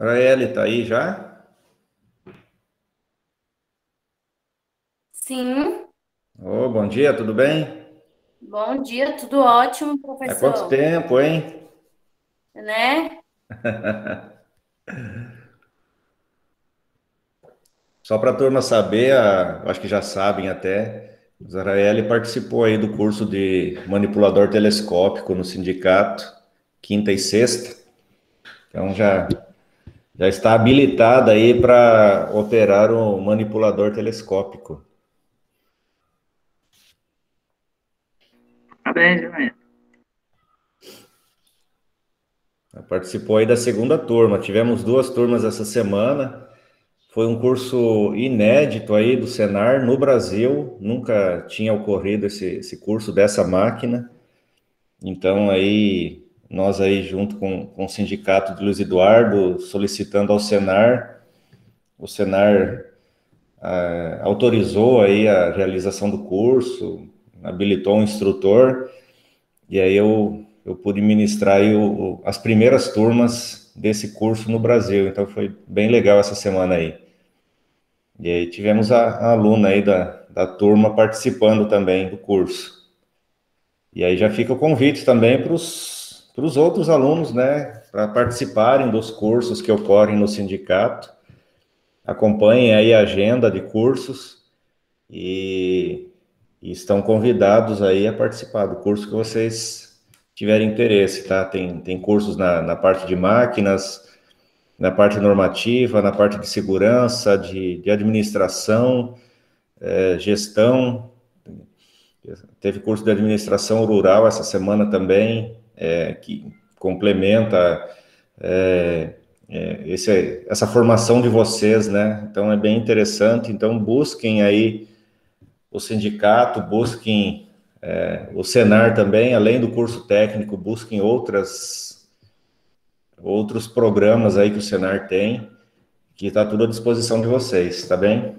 Raeli, tá aí já? Sim, Ô, bom dia, tudo bem? bom dia, tudo ótimo, Há quanto professor, tempo, hein? né? Só para a turma saber, acho que já sabem até, o Zaraeli participou aí do curso de manipulador telescópico no sindicato, quinta e sexta. Então já está habilitado aí para operar o manipulador telescópico. Parabéns, Joana. Participou aí da segunda turma. Tivemos duas turmas essa semana. Foi um curso inédito aí do Senar no Brasil, nunca tinha ocorrido esse curso dessa máquina. Então aí nós aí junto com o sindicato de Luiz Eduardo solicitando ao Senar, o Senar autorizou aí a realização do curso, habilitou um instrutor e aí eu pude ministrar aí as primeiras turmas desse curso no Brasil. Então foi bem legal essa semana aí. E aí tivemos a aluna aí da turma participando também do curso. E aí já fica o convite também para os outros alunos, né, para participarem dos cursos que ocorrem no sindicato. Acompanhem aí a agenda de cursos e, e estão convidados aí a participar do curso que vocês tiverem interesse, tá? Tem cursos na parte de máquinas, na parte normativa, na parte de segurança, de administração, gestão. Teve curso de administração rural essa semana também, que complementa essa formação de vocês, né? Então é bem interessante. Então busquem aí o sindicato, busquem o Senar também, além do curso técnico, busquem outros programas aí que o Senar tem, que está tudo à disposição de vocês, tá bem?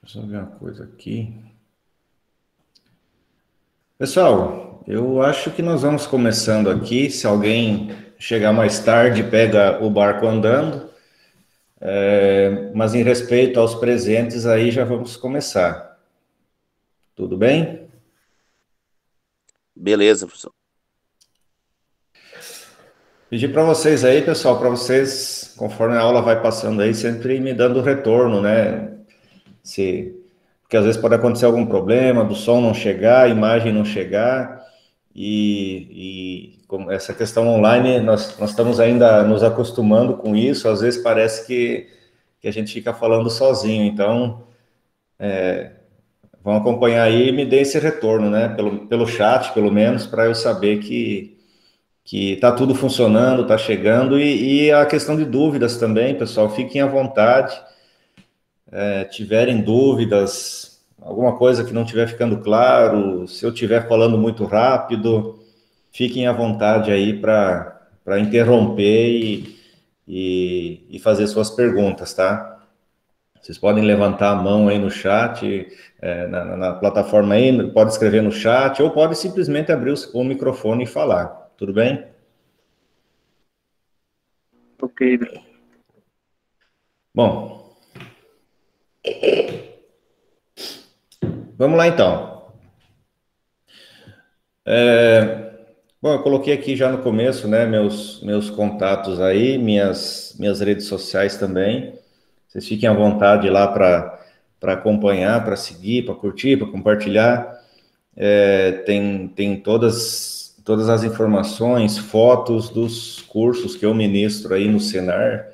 Deixa eu ver uma coisa aqui. Pessoal, eu acho que nós vamos começando aqui. Se alguém chegar mais tarde, pega o barco andando. Mas em respeito aos presentes, aí já vamos começar. Tudo bem? Beleza, professor. Pedir para vocês aí, pessoal, para vocês, conforme a aula vai passando aí, sempre me dando retorno, né? Se, porque às vezes pode acontecer algum problema, do som não chegar, a imagem não chegar, e como essa questão online, nós estamos ainda nos acostumando com isso, às vezes parece que a gente fica falando sozinho, então vão acompanhar aí e me dê esse retorno, né? Pelo chat, pelo menos, para eu saber que está tudo funcionando, está chegando, e a questão de dúvidas também, pessoal, fiquem à vontade, tiverem dúvidas, alguma coisa que não estiver ficando claro, se eu estiver falando muito rápido, fiquem à vontade aí para interromper e fazer suas perguntas, tá? Vocês podem levantar a mão aí no chat, na plataforma aí, pode escrever no chat, ou pode simplesmente abrir o microfone e falar, tudo bem? Ok. Bom, vamos lá então. Bom, eu coloquei aqui já no começo, né, meus contatos aí, minhas redes sociais também. Vocês fiquem à vontade lá para acompanhar, para seguir, para curtir, para compartilhar. Tem todas as informações, fotos dos cursos que eu ministro aí no Senar,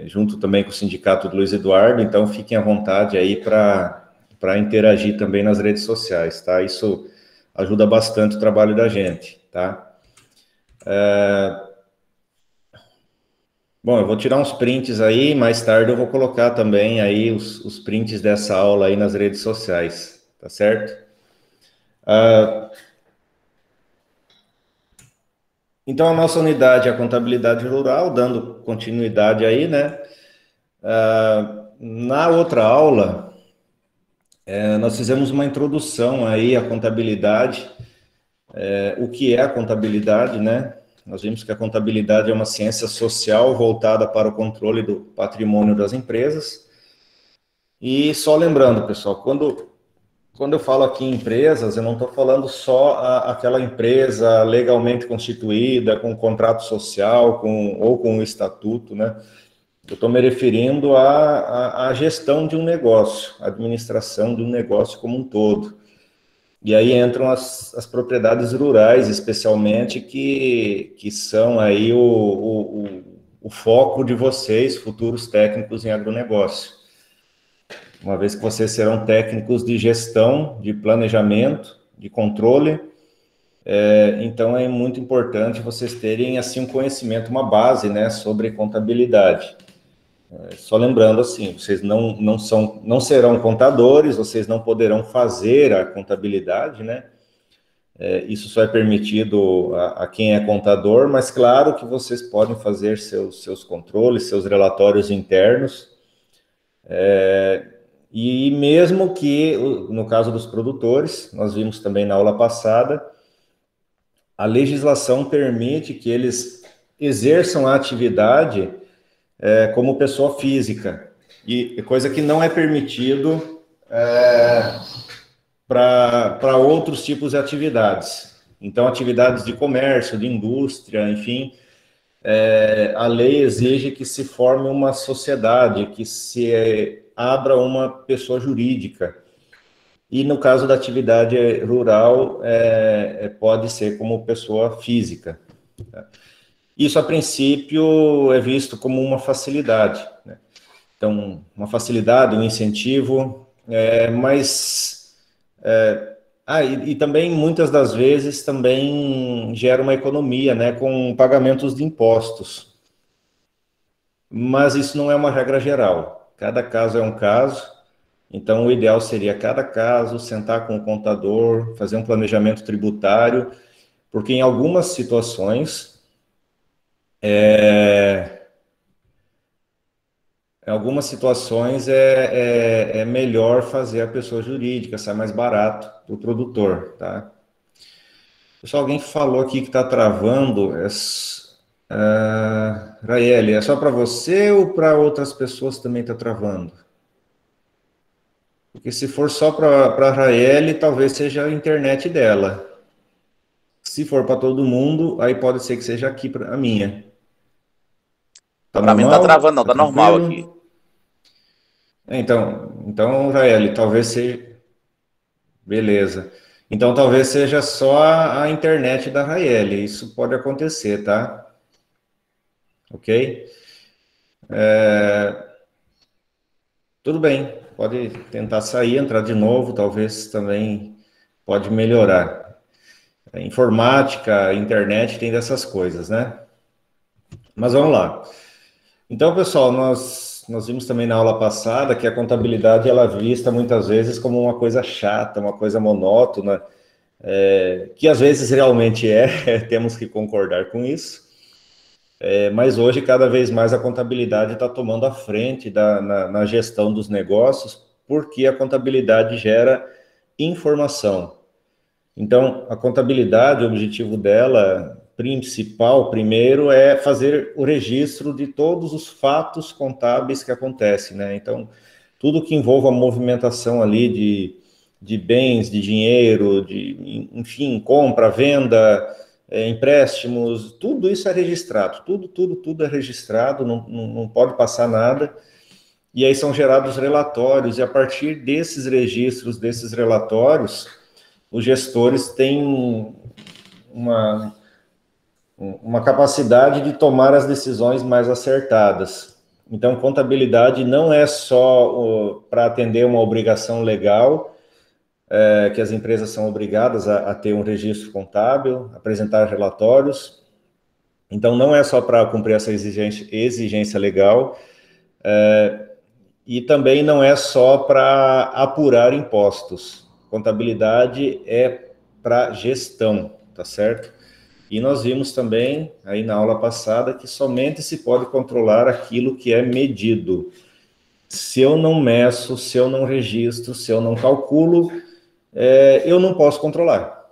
junto também com o Sindicato do Luiz Eduardo. Então, fiquem à vontade aí para interagir também nas redes sociais, tá? Isso ajuda bastante o trabalho da gente, tá? Bom, eu vou tirar uns prints aí, mais tarde eu vou colocar também aí os prints dessa aula aí nas redes sociais, tá certo? Então, a nossa unidade é a contabilidade rural, dando continuidade aí, né? Na outra aula, nós fizemos uma introdução aí à contabilidade, o que é a contabilidade, né? Nós vimos que a contabilidade é uma ciência social voltada para o controle do patrimônio das empresas. E só lembrando, pessoal, quando eu falo aqui em empresas, eu não estou falando só aquela empresa legalmente constituída, com contrato social, ou com o estatuto, né? Eu estou me referindo à gestão de um negócio, à administração de um negócio como um todo. E aí entram as propriedades rurais, especialmente, que são aí o foco de vocês, futuros técnicos em agronegócio. Uma vez que vocês serão técnicos de gestão, de planejamento, de controle, então é muito importante vocês terem assim um conhecimento, uma base, né, sobre contabilidade. Só lembrando assim, vocês não serão contadores, vocês não poderão fazer a contabilidade, né? Isso só é permitido a quem é contador, mas claro que vocês podem fazer seus controles, seus relatórios internos. E mesmo que, no caso dos produtores, nós vimos também na aula passada, a legislação permite que eles exerçam a atividade como pessoa física, e coisa que não é permitido para outros tipos de atividades. Então, atividades de comércio, de indústria, enfim, a lei exige que se forme uma sociedade, que se abra uma pessoa jurídica. E no caso da atividade rural, pode ser como pessoa física. Isso, a princípio, é visto como uma facilidade, né? Então, uma facilidade, um incentivo, mas... e também, muitas das vezes, também gera uma economia, né, com pagamentos de impostos. Mas isso não é uma regra geral. Cada caso é um caso. Então, o ideal seria, cada caso, sentar com o contador, fazer um planejamento tributário, porque em algumas situações, é melhor fazer a pessoa jurídica, sai mais barato para o produtor, tá? Pessoal, alguém falou aqui que está travando. Raeli, é só para você ou para outras pessoas também está travando? Porque se for só para a Raeli, talvez seja a internet dela. Se for para todo mundo, aí pode ser que seja aqui a minha. Tá Para mim não tá normal? travando, não, tá normal aqui. Então, Raeli, talvez seja... Beleza. Então, talvez seja só a internet da Raeli. Isso pode acontecer, tá? Ok? Tudo bem. Pode tentar sair, entrar de novo. Talvez também pode melhorar. Informática, internet, tem dessas coisas, né? Mas vamos lá. Então, pessoal, nós vimos também na aula passada que a contabilidade ela é vista muitas vezes como uma coisa chata, uma coisa monótona, que às vezes realmente temos que concordar com isso, mas hoje cada vez mais a contabilidade está tomando a frente na gestão dos negócios, porque a contabilidade gera informação. Então, a contabilidade, o objetivo dela principal, primeiro, é fazer o registro de todos os fatos contábeis que acontecem, né? Então, tudo que envolva a movimentação ali de bens, de dinheiro, enfim, compra, venda, empréstimos, tudo isso é registrado, tudo é registrado, não pode passar nada. E aí são gerados relatórios, e a partir desses registros, desses relatórios, os gestores têm uma capacidade de tomar as decisões mais acertadas. Então, contabilidade não é só para atender uma obrigação legal, que as empresas são obrigadas a ter um registro contábil, apresentar relatórios. Então, não é só para cumprir essa exigência legal, e também não é só para apurar impostos. Contabilidade é para gestão, tá certo? E nós vimos também, aí na aula passada, que somente se pode controlar aquilo que é medido. Se eu não meço, se eu não registro, se eu não calculo, eu não posso controlar,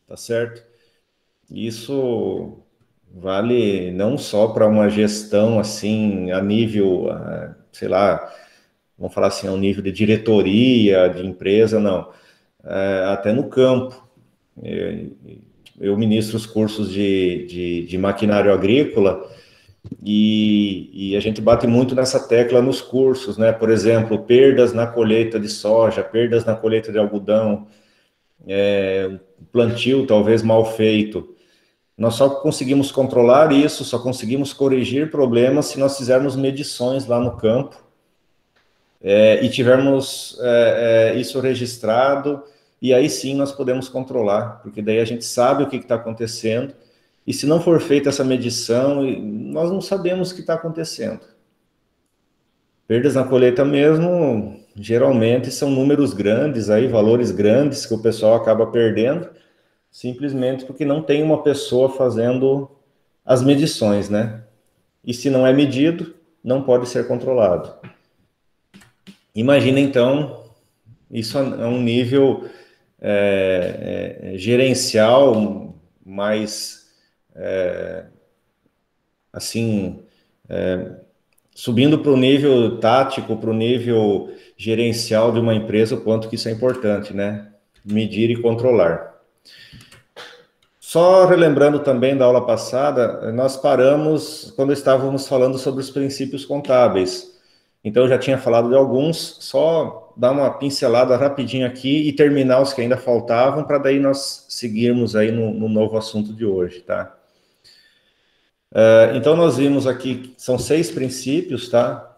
tá certo? Isso vale não só para uma gestão assim a nível, sei lá, vamos falar assim, ao nível de diretoria, de empresa, não. Até no campo. Eu ministro os cursos de maquinário agrícola e a gente bate muito nessa tecla nos cursos, né? Por exemplo, perdas na colheita de soja, perdas na colheita de algodão, plantio talvez mal feito. Nós só conseguimos controlar isso, só conseguimos corrigir problemas se nós fizermos medições lá no campo e tivermos isso registrado, e aí sim nós podemos controlar, porque daí a gente sabe o que está acontecendo, e se não for feita essa medição, nós não sabemos o que está acontecendo. Perdas na colheita mesmo, geralmente são números grandes, aí, valores grandes que o pessoal acaba perdendo, simplesmente porque não tem uma pessoa fazendo as medições, né? E se não é medido, não pode ser controlado. Imagina, então, isso é um nível gerencial, mais, assim, subindo para o nível tático, para o nível gerencial de uma empresa, o quanto que isso é importante, né? Medir e controlar. Só relembrando também da aula passada, nós paramos quando estávamos falando sobre os princípios contábeis. Então, eu já tinha falado de alguns, só dar uma pincelada rapidinho aqui e terminar os que ainda faltavam, para daí nós seguirmos aí no novo assunto de hoje, tá? Então, nós vimos aqui, que são 6 princípios, tá?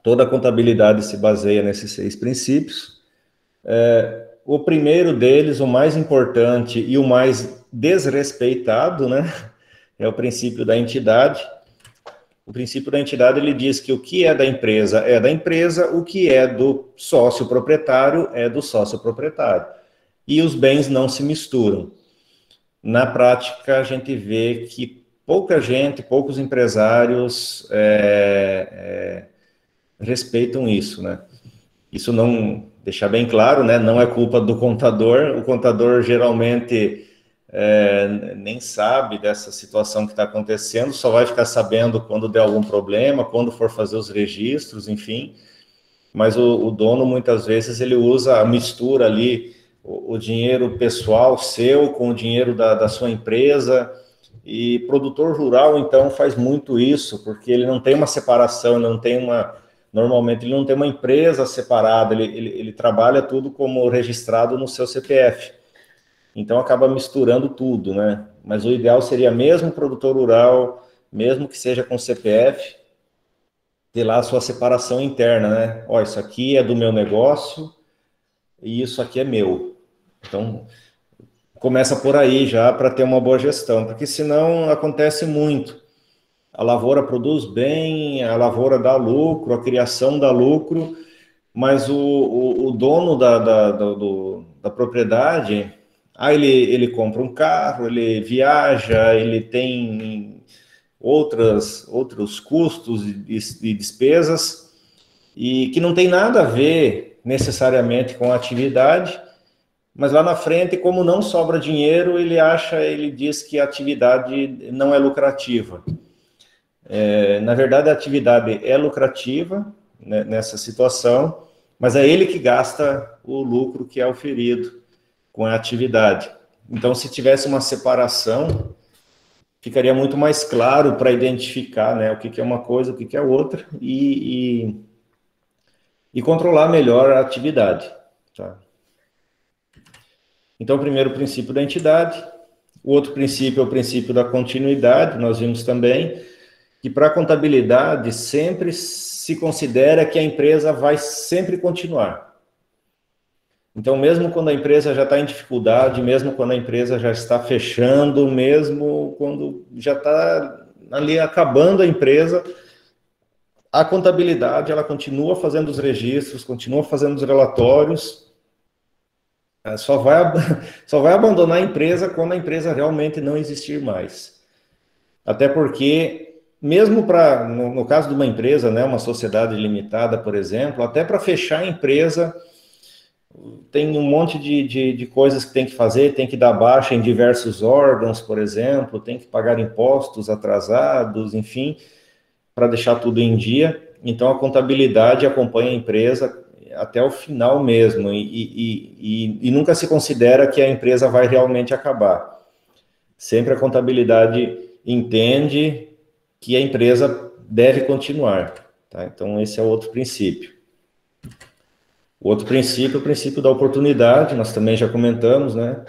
Toda a contabilidade se baseia nesses 6 princípios. O primeiro deles, o mais importante e o mais desrespeitado, né? É o princípio da entidade. O princípio da entidade, ele diz que o que é da empresa, o que é do sócio proprietário é do sócio proprietário. E os bens não se misturam. Na prática, a gente vê que pouca gente, poucos empresários respeitam isso, né? Isso não, deixar bem claro, né? Não é culpa do contador. O contador geralmente nem sabe dessa situação que está acontecendo, só vai ficar sabendo quando der algum problema, quando for fazer os registros, enfim. Mas o dono, muitas vezes, ele usa a mistura ali, o dinheiro pessoal seu com o dinheiro da sua empresa, e produtor rural, então, faz muito isso, porque ele não tem uma separação, ele não tem normalmente ele não tem uma empresa separada, ele trabalha tudo como registrado no seu CPF. Então acaba misturando tudo, né? Mas o ideal seria mesmo o produtor rural, mesmo que seja com CPF, ter lá a sua separação interna, né? Ó, isso aqui é do meu negócio e isso aqui é meu. Então começa por aí já para ter uma boa gestão, porque senão acontece muito. A lavoura produz bem, a lavoura dá lucro, a criação dá lucro, mas o dono da propriedade, ele compra um carro, ele viaja, ele tem outros custos e despesas, e que não tem nada a ver necessariamente com a atividade, mas lá na frente, como não sobra dinheiro, ele diz que a atividade não é lucrativa. Na verdade, a atividade é lucrativa, né, nessa situação, mas é ele que gasta o lucro que é oferido com a atividade. Então, se tivesse uma separação, ficaria muito mais claro para identificar, né, o que é uma coisa, o que é outra, e controlar melhor a atividade. Tá? Então, o primeiro princípio da entidade. O outro princípio é o princípio da continuidade, nós vimos também, que para a contabilidade sempre se considera que a empresa vai sempre continuar. Então, mesmo quando a empresa já está em dificuldade, mesmo quando a empresa já está fechando, mesmo quando já está ali acabando a empresa, a contabilidade ela continua fazendo os registros, continua fazendo os relatórios, Só vai, só vai abandonar a empresa quando a empresa realmente não existir mais. Até porque, mesmo para, no caso de uma empresa, né, uma sociedade limitada, por exemplo, até para fechar a empresa, tem um monte de coisas que tem que fazer, tem que dar baixa em diversos órgãos, por exemplo, tem que pagar impostos atrasados, enfim, para deixar tudo em dia. Então, a contabilidade acompanha a empresa até o final mesmo, e nunca se considera que a empresa vai realmente acabar. Sempre a contabilidade entende que a empresa deve continuar. Tá? Então, esse é outro princípio. O outro princípio é o princípio da oportunidade, nós também já comentamos, né?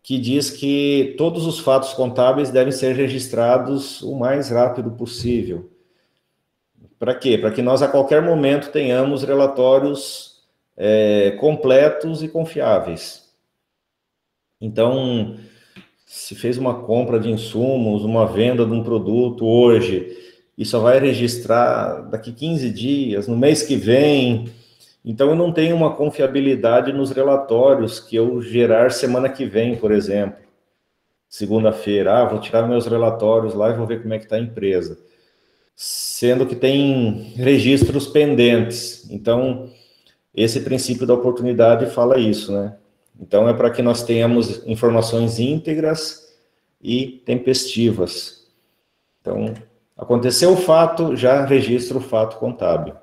Que diz que todos os fatos contábeis devem ser registrados o mais rápido possível. Para quê? Para que nós, a qualquer momento, tenhamos relatórios completos e confiáveis. Então, se fez uma compra de insumos, uma venda de um produto hoje, e só vai registrar daqui 15 dias, no mês que vem. Então, eu não tenho uma confiabilidade nos relatórios que eu gerar semana que vem, por exemplo. Segunda-feira, vou tirar meus relatórios lá e vou ver como é que está a empresa. Sendo que tem registros pendentes. Então, esse princípio da oportunidade fala isso, né? Então, é para que nós tenhamos informações íntegras e tempestivas. Então, aconteceu o fato, já registra o fato contábil.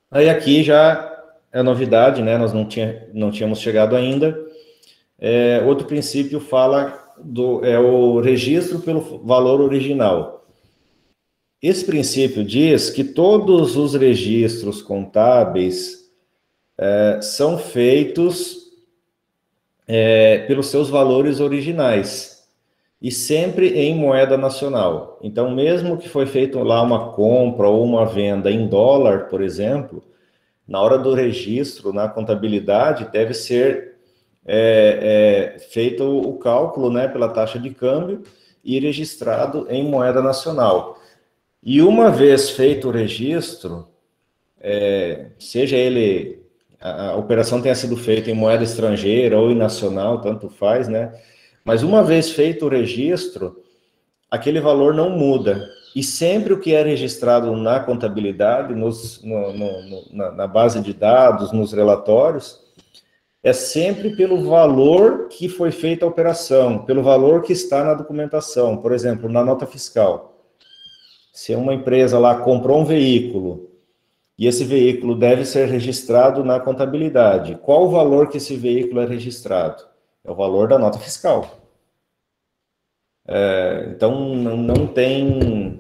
Aí aqui já é novidade, né? Nós não tínhamos chegado ainda. Outro princípio fala o registro pelo valor original. Esse princípio diz que todos os registros contábeis são feitos pelos seus valores originais e sempre em moeda nacional. Então, mesmo que foi feito lá uma compra ou uma venda em dólar, por exemplo, na hora do registro, na contabilidade, deve ser feito o cálculo, né, pela taxa de câmbio e registrado em moeda nacional. E uma vez feito o registro, seja a operação tenha sido feita em moeda estrangeira ou em nacional, tanto faz, né? Mas uma vez feito o registro, aquele valor não muda. E sempre o que é registrado na contabilidade, na base de dados, nos relatórios, é sempre pelo valor que foi feita a operação, pelo valor que está na documentação. Por exemplo, na nota fiscal. Se uma empresa lá comprou um veículo, e esse veículo deve ser registrado na contabilidade, qual o valor que esse veículo é registrado? É o valor da nota fiscal. Então, não tem...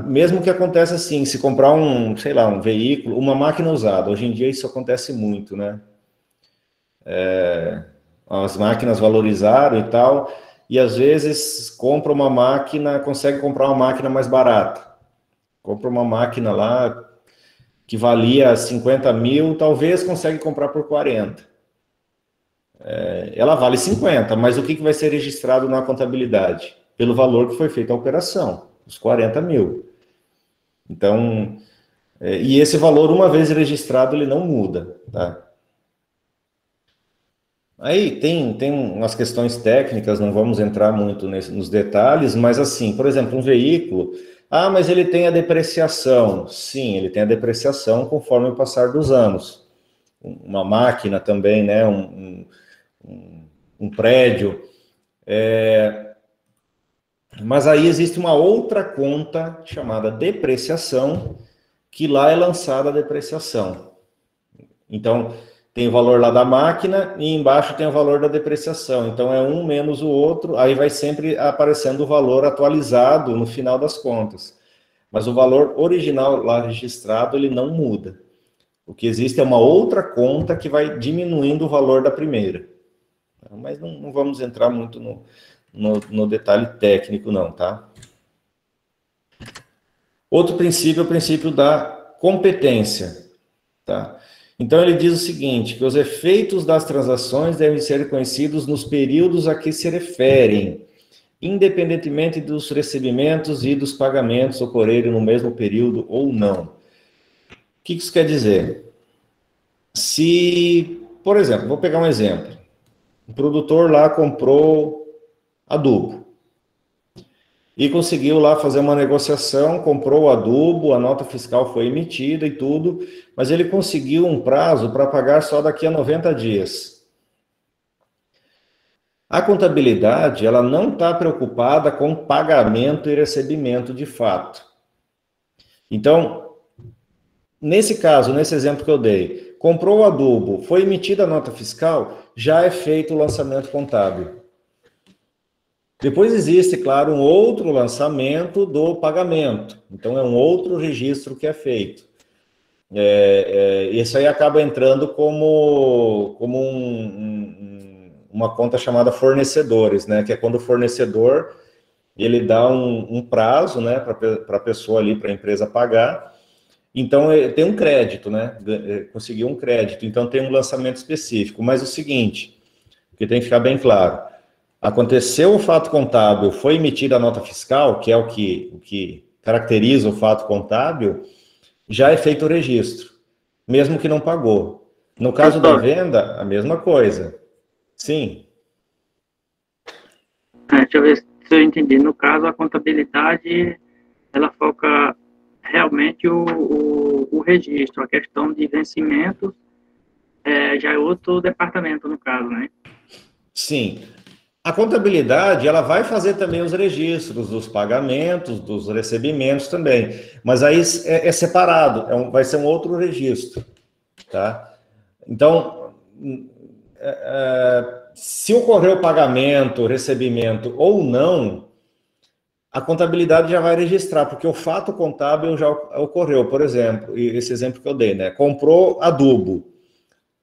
mesmo que aconteça assim, se comprar sei lá, um veículo, uma máquina usada, hoje em dia isso acontece muito, né? As máquinas valorizaram e tal, e às vezes compra uma máquina, consegue comprar uma máquina mais barata. Compra uma máquina lá que valia 50 mil, talvez consegue comprar por 40. Ela vale 50, mas o que vai ser registrado na contabilidade? Pelo valor que foi feita a operação, os 40 mil. Então, e esse valor, uma vez registrado, ele não muda, tá? Aí tem umas questões técnicas, não vamos entrar muito nos detalhes, mas assim, por exemplo, um veículo, mas ele tem a depreciação. Sim, ele tem a depreciação conforme o passar dos anos. Uma máquina também, né, um prédio. Mas aí existe uma outra conta chamada depreciação, que lá é lançada a depreciação. Então, tem o valor lá da máquina e embaixo tem o valor da depreciação. Então, é um menos o outro, aí vai sempre aparecendo o valor atualizado no final das contas. Mas o valor original lá registrado, ele não muda. O que existe é uma outra conta que vai diminuindo o valor da primeira. Mas não vamos entrar muito no detalhe técnico, não, tá? Outro princípio é o princípio da competência, tá? Então, ele diz o seguinte, que os efeitos das transações devem ser conhecidos nos períodos a que se referem, independentemente dos recebimentos e dos pagamentos ocorrerem no mesmo período ou não. O que isso quer dizer? Se, por exemplo, vou pegar um exemplo. O produtor lá comprou adubo e conseguiu lá fazer uma negociação, comprou o adubo, a nota fiscal foi emitida e tudo, mas ele conseguiu um prazo para pagar só daqui a 90 dias. A contabilidade, ela não está preocupada com pagamento e recebimento de fato. Então, nesse caso, nesse exemplo que eu dei, comprou o adubo, foi emitida a nota fiscal, já é feito o lançamento contábil. Depois existe, claro, um outro lançamento do pagamento. Então, é um outro registro que é feito. Isso aí acaba entrando como uma conta chamada fornecedores, né? Que é quando o fornecedor ele dá um prazo, né, para a pessoa ali, para a empresa pagar. Então, tem um crédito, né? Conseguiu um crédito. Então, tem um lançamento específico. Mas o seguinte, que tem que ficar bem claro. Aconteceu o fato contábil, foi emitida a nota fiscal, que é o que caracteriza o fato contábil, já é feito o registro, mesmo que não pagou. No caso da venda, a mesma coisa. Sim. Deixa eu ver se eu entendi. No caso, a contabilidade, ela foca realmente o registro, a questão de vencimento, já é outro departamento, no caso, né? Sim. A contabilidade, ela vai fazer também os registros dos pagamentos, dos recebimentos também, mas aí é separado, vai ser um outro registro, tá? Então, se ocorrer o pagamento, o recebimento ou não, a contabilidade já vai registrar, porque o fato contábil já ocorreu. Por exemplo, esse exemplo que eu dei, né? Comprou adubo,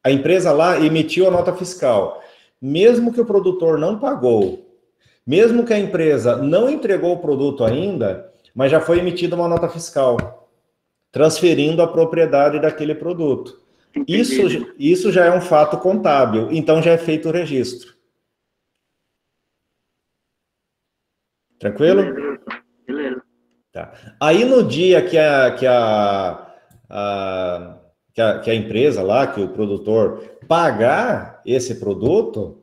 a empresa lá emitiu a nota fiscal. Mesmo que o produtor não pagou, mesmo que a empresa não entregou o produto ainda, mas já foi emitida uma nota fiscal, transferindo a propriedade daquele produto. Isso já é um fato contábil, então já é feito o registro. Tranquilo? Beleza. Tá. Aí no dia que a empresa lá, que o produtor pagar esse produto,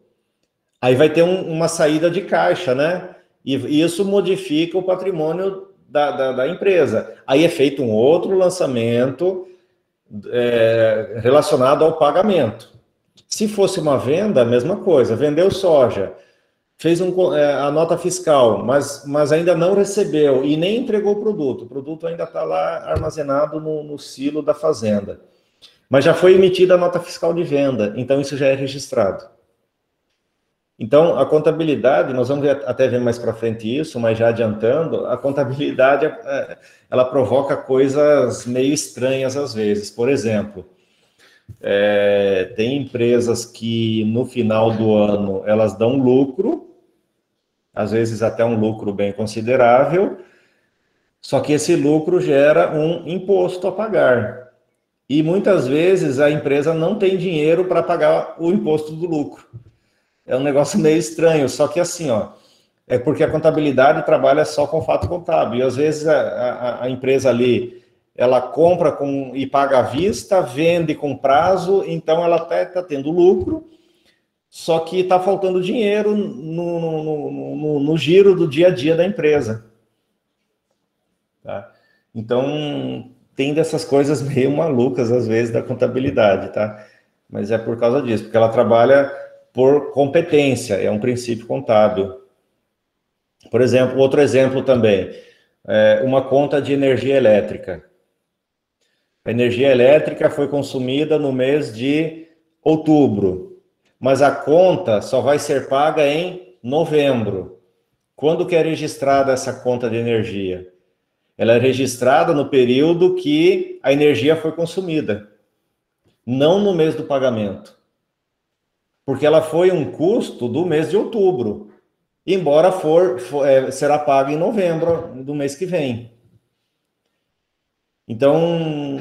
aí vai ter uma saída de caixa, né? E isso modifica o patrimônio da empresa. Aí é feito um outro lançamento relacionado ao pagamento. Se fosse uma venda, a mesma coisa. Vendeu soja, fez a nota fiscal, mas ainda não recebeu e nem entregou o produto. O produto ainda está lá armazenado no silo da fazenda. Mas já foi emitida a nota fiscal de venda, então isso já é registrado. Então, a contabilidade, nós vamos até ver mais para frente isso, mas já adiantando, a contabilidade, ela provoca coisas meio estranhas às vezes. Por exemplo, tem empresas que no final do ano elas dão lucro, às vezes até um lucro bem considerável, só que esse lucro gera um imposto a pagar. E muitas vezes a empresa não tem dinheiro para pagar o imposto do lucro. É um negócio meio estranho, só que assim, ó, é porque a contabilidade trabalha só com fato contábil, e às vezes a empresa ali, ela compra e paga à vista, vende com prazo, então ela até está tendo lucro, só que está faltando dinheiro no giro do dia a dia da empresa. Tá? Então, tem dessas coisas meio malucas, às vezes, da contabilidade, tá? Mas é por causa disso, porque ela trabalha por competência, é um princípio contábil. Por exemplo, outro exemplo também, uma conta de energia elétrica. A energia elétrica foi consumida no mês de outubro, mas a conta só vai ser paga em novembro. Quando que é registrada essa conta de energia? Ela é registrada no período que a energia foi consumida, não no mês do pagamento. Porque ela foi um custo do mês de outubro, embora será paga em novembro do mês que vem. Então,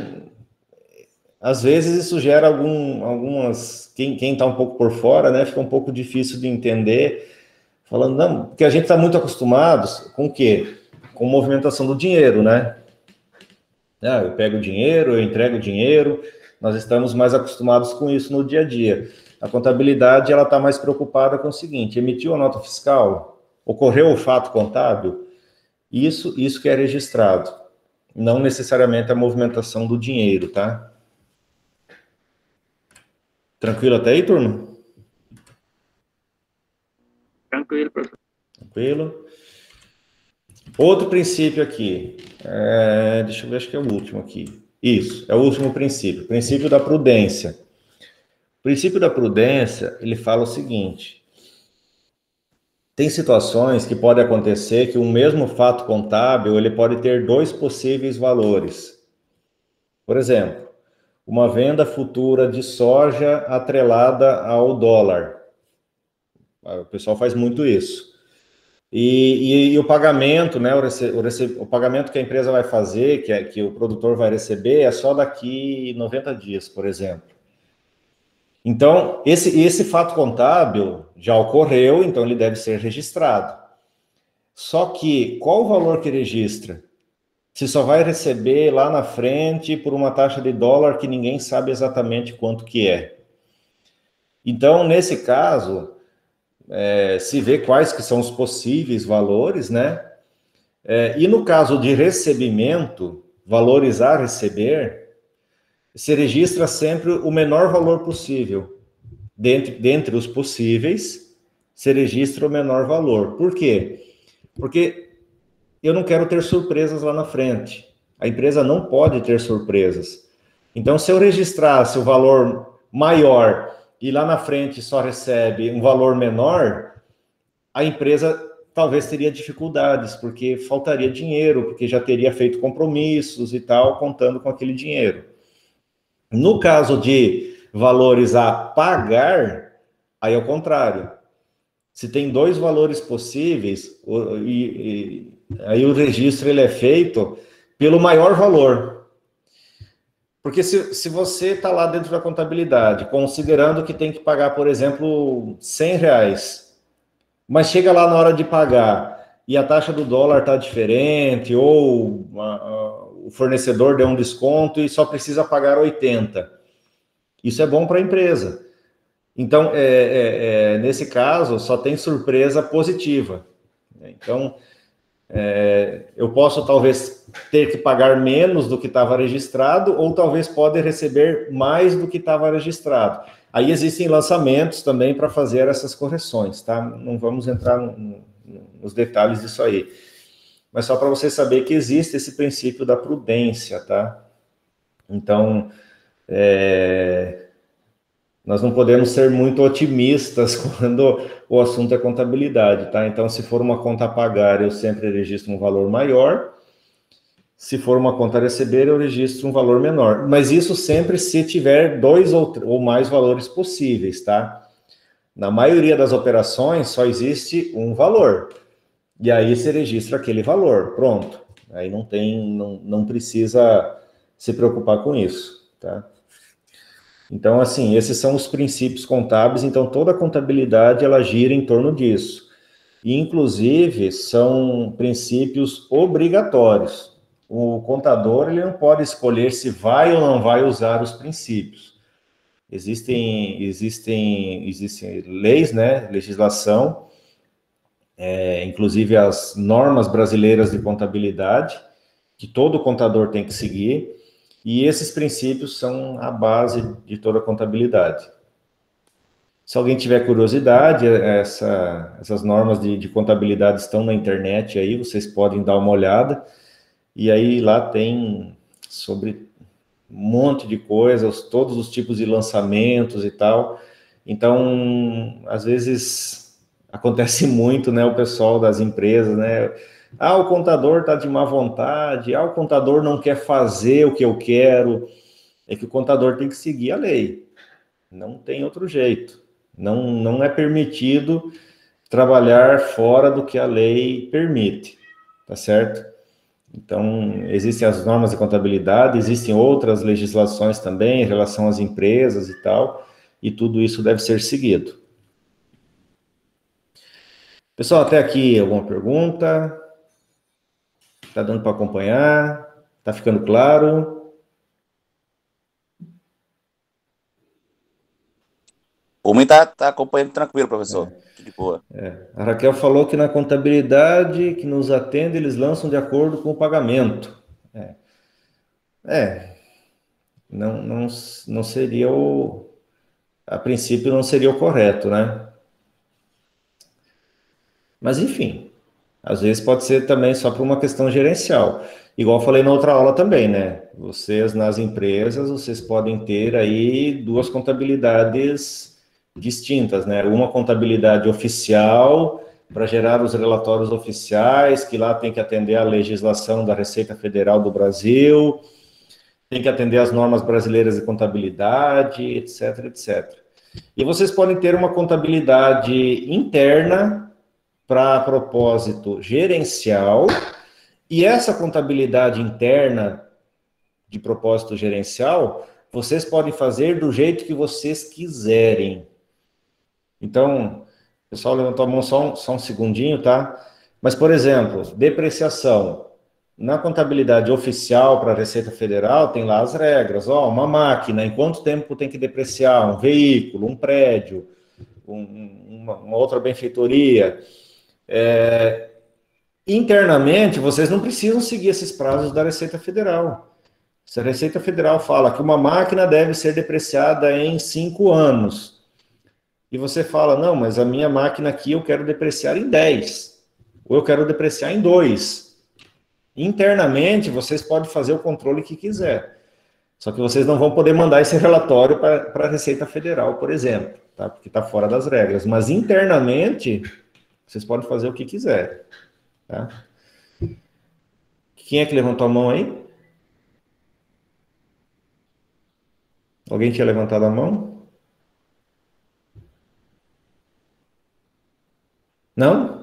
às vezes isso gera algumas... Quem está um pouco por fora, né, fica um pouco difícil de entender, falando, não, porque a gente está muito acostumado com o quê? Com movimentação do dinheiro, né? Ah, eu pego o dinheiro, eu entrego o dinheiro, nós estamos mais acostumados com isso no dia a dia. A contabilidade, ela está mais preocupada com o seguinte: emitiu a nota fiscal, ocorreu o fato contábil, isso que é registrado, não necessariamente a movimentação do dinheiro, tá? Tranquilo até aí, turma? Tranquilo, professor. Tranquilo. Outro princípio aqui, deixa eu ver, acho que é o último aqui. Isso, é o último princípio, princípio da prudência. O princípio da prudência, ele fala o seguinte: tem situações que pode acontecer que um mesmo fato contábil, ele pode ter dois possíveis valores. Por exemplo, uma venda futura de soja atrelada ao dólar. O pessoal faz muito isso. E o pagamento, né, o pagamento que a empresa vai fazer, que o produtor vai receber, é só daqui 90 dias, por exemplo. Então, esse fato contábil já ocorreu, então ele deve ser registrado. Só que, qual o valor que registra? Se só vai receber lá na frente por uma taxa de dólar que ninguém sabe exatamente quanto que é. Então, nesse caso, se vê quais que são os possíveis valores, né? E no caso de recebimento, valorizar, receber, se registra sempre o menor valor possível. Dentre os possíveis, se registra o menor valor. Por quê? Porque eu não quero ter surpresas lá na frente. A empresa não pode ter surpresas. Então, se eu registrasse o valor maior e lá na frente só recebe um valor menor, a empresa talvez teria dificuldades, porque faltaria dinheiro, porque já teria feito compromissos e tal, contando com aquele dinheiro. No caso de valores a pagar, aí é o contrário. Se tem dois valores possíveis, aí o registro ele é feito pelo maior valor. Porque se você está lá dentro da contabilidade, considerando que tem que pagar, por exemplo, R$100, mas chega lá na hora de pagar e a taxa do dólar está diferente, ou o fornecedor deu um desconto e só precisa pagar 80. Isso é bom para a empresa. Então, nesse caso, só tem surpresa positiva. Então, eu posso talvez ter que pagar menos do que estava registrado, ou talvez pode receber mais do que estava registrado. Aí existem lançamentos também para fazer essas correções, tá? Não vamos entrar nos detalhes disso aí. Mas só para você saber que existe esse princípio da prudência, tá? Então, nós não podemos ser muito otimistas quando o assunto é contabilidade, tá? Então, se for uma conta a pagar, eu sempre registro um valor maior. Se for uma conta a receber, eu registro um valor menor. Mas isso sempre se tiver dois ou mais valores possíveis, tá? Na maioria das operações, só existe um valor. E aí você registra aquele valor, pronto. Aí não precisa se preocupar com isso, tá? Então, assim, esses são os princípios contábeis, então toda a contabilidade, ela gira em torno disso. E, inclusive, são princípios obrigatórios. O contador, ele não pode escolher se vai ou não vai usar os princípios. Existem leis, né, legislação, inclusive as normas brasileiras de contabilidade, que todo contador tem que seguir, e esses princípios são a base de toda a contabilidade. Se alguém tiver curiosidade, essas normas de contabilidade estão na internet aí, vocês podem dar uma olhada, e aí lá tem sobre um monte de coisas, todos os tipos de lançamentos e tal. Então, às vezes, acontece muito, né, o pessoal das empresas, né, o contador está de má vontade, o contador não quer fazer o que eu quero. É que o contador tem que seguir a lei, não tem outro jeito. Não é permitido trabalhar fora do que a lei permite, tá certo? Então, existem as normas de contabilidade, existem outras legislações também em relação às empresas e tal, e tudo isso deve ser seguido. Pessoal, até aqui alguma pergunta? Tá dando para acompanhar? Tá ficando claro? O homem tá acompanhando tranquilo, professor. Tudo de boa. A Raquel falou que na contabilidade que nos atende, eles lançam de acordo com o pagamento. Não seria a princípio não seria o correto, né? Mas enfim, às vezes pode ser também só por uma questão gerencial. Igual eu falei na outra aula também, né? Vocês nas empresas, vocês podem ter aí duas contabilidades distintas, né? Uma contabilidade oficial para gerar os relatórios oficiais, que lá tem que atender à legislação da Receita Federal do Brasil, tem que atender às normas brasileiras de contabilidade, etc, etc. E vocês podem ter uma contabilidade interna para propósito gerencial, e essa contabilidade interna de propósito gerencial, vocês podem fazer do jeito que vocês quiserem. Então, o pessoal levantou a mão só um segundinho, tá? Mas, por exemplo, depreciação. Na contabilidade oficial para a Receita Federal, tem lá as regras. Uma máquina, em quanto tempo tem que depreciar? Um veículo, um prédio, uma outra benfeitoria. Internamente, vocês não precisam seguir esses prazos da Receita Federal. Se a Receita Federal fala que uma máquina deve ser depreciada em 5 anos, e você fala, não, mas a minha máquina aqui eu quero depreciar em 10, ou eu quero depreciar em 2. Internamente, vocês podem fazer o controle que quiser. Só que vocês não vão poder mandar esse relatório para a Receita Federal, por exemplo, tá? Porque está fora das regras. Mas internamente, vocês podem fazer o que quiser. Tá? Quem é que levantou a mão aí? Alguém tinha levantado a mão? Não?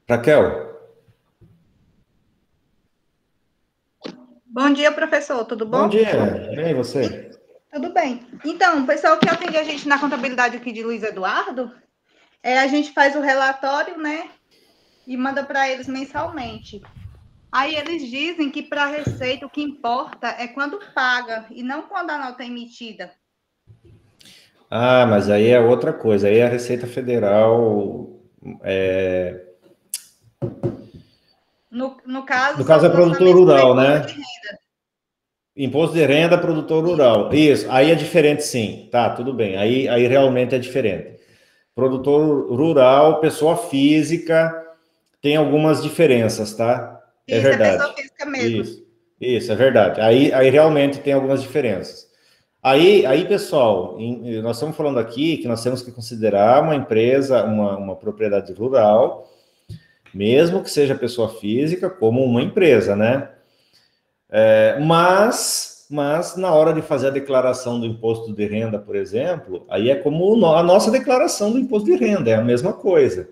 Raquel? Bom dia, professor, tudo bom? Bom dia, bem, e você? Tudo bem. Então, o pessoal que atende a gente na contabilidade aqui de Luiz Eduardo, a gente faz o relatório, né, e manda para eles mensalmente. Aí eles dizem que para a Receita o que importa é quando paga e não quando a nota é emitida. Ah, mas aí é outra coisa. Aí a Receita Federal No caso... No caso é produtor rural, né? De renda. Imposto de renda, produtor rural. Isso, aí é diferente sim. Tá, tudo bem. Aí realmente é diferente. Produtor rural, pessoa física, tem algumas diferenças, tá? É verdade. É pessoa física mesmo. Isso, é verdade. Aí realmente tem algumas diferenças. Aí, pessoal, nós estamos falando aqui que nós temos que considerar uma empresa, uma propriedade rural, mesmo que seja pessoa física, como uma empresa, né? Mas na hora de fazer a declaração do imposto de renda, por exemplo, aí é como a nossa declaração do imposto de renda, é a mesma coisa.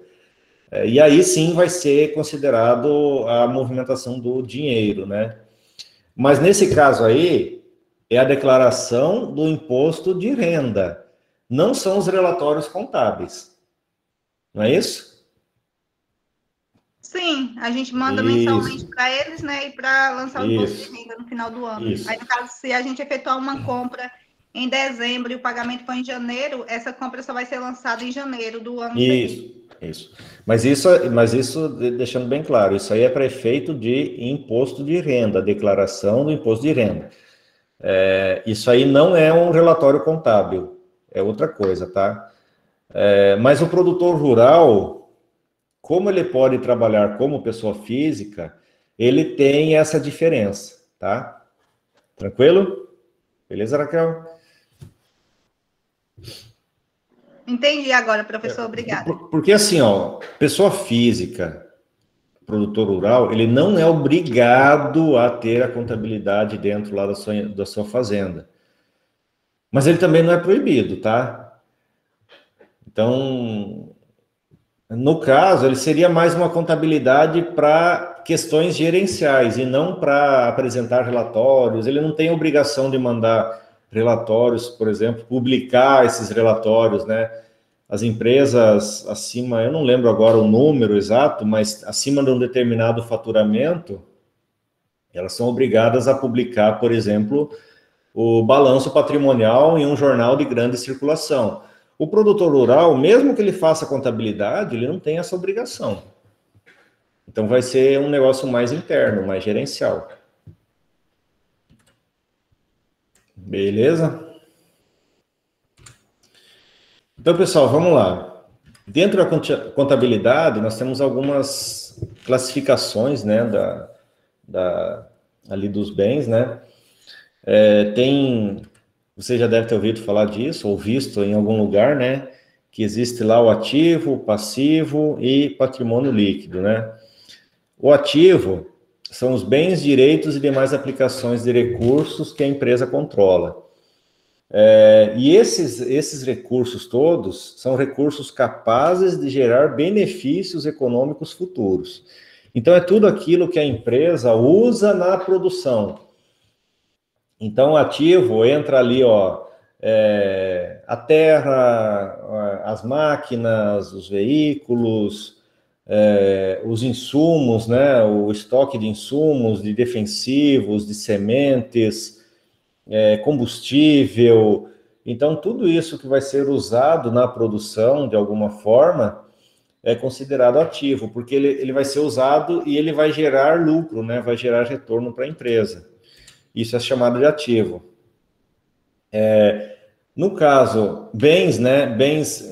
E aí sim vai ser considerado a movimentação do dinheiro, né? Mas nesse caso aí, é a declaração do imposto de renda, não são os relatórios contábeis. Não é isso? Sim, a gente manda mensalmente para eles, né, e para lançar o imposto de renda no final do ano. Aí, no caso, se a gente efetuar uma compra em dezembro e o pagamento for em janeiro, essa compra só vai ser lançada em janeiro do ano seguinte. Isso. Mas isso, deixando bem claro, isso aí é para efeito de imposto de renda, declaração do imposto de renda. Isso aí não é um relatório contábil, é outra coisa, tá? Mas o produtor rural, como ele pode trabalhar como pessoa física, ele tem essa diferença, tá? Tranquilo? Beleza, Raquel? Entendi agora, professor, obrigada. Porque assim, pessoa física, produtor rural, ele não é obrigado a ter a contabilidade dentro lá da sua fazenda. Mas ele também não é proibido, tá? Então, no caso, ele seria mais uma contabilidade para questões gerenciais e não para apresentar relatórios. Ele não tem obrigação de mandar relatórios, por exemplo, publicar esses relatórios, né? as empresas acima, eu não lembro agora o número exato, mas acima de um determinado faturamento, elas são obrigadas a publicar, por exemplo, o balanço patrimonial em um jornal de grande circulação. O produtor rural, mesmo que ele faça contabilidade, ele não tem essa obrigação. Então vai ser um negócio mais interno, mais gerencial. Beleza? Então, pessoal, vamos lá. Dentro da contabilidade, nós temos algumas classificações, né, ali dos bens, né? Você já deve ter ouvido falar disso, ou visto em algum lugar, né? Que existe lá o ativo, o passivo e patrimônio líquido, né? O ativo são os bens, direitos e demais aplicações de recursos que a empresa controla. E esses recursos todos são recursos capazes de gerar benefícios econômicos futuros. Então, é tudo aquilo que a empresa usa na produção. Então, o ativo entra ali, ó, a terra, as máquinas, os veículos, os insumos, né, o estoque de insumos, de defensivos, de sementes, combustível. Então, tudo isso que vai ser usado na produção, de alguma forma, é considerado ativo, porque ele vai ser usado e ele vai gerar lucro, né, vai gerar retorno para a empresa. Isso é chamado de ativo. No caso, bens, né? Bens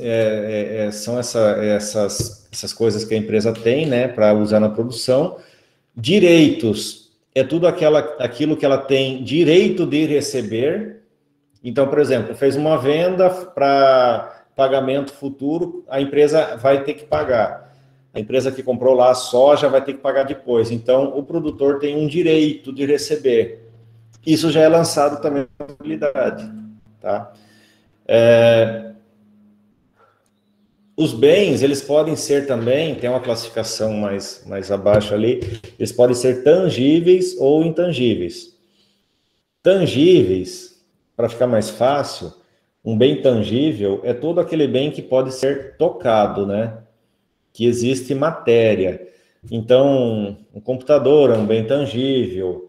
são essas coisas que a empresa tem, né, para usar na produção. Direitos é tudo aquilo que ela tem direito de receber. Então, por exemplo, fez uma venda para pagamento futuro, a empresa vai ter que pagar. A empresa que comprou lá a soja vai ter que pagar depois. Então, o produtor tem um direito de receber. Isso já é lançado também na contabilidade, tá? Os bens, eles podem ser também, tem uma classificação mais abaixo ali, eles podem ser tangíveis ou intangíveis. Tangíveis, para ficar mais fácil, um bem tangível é todo aquele bem que pode ser tocado, né? Que existe matéria. Então, um computador é um bem tangível,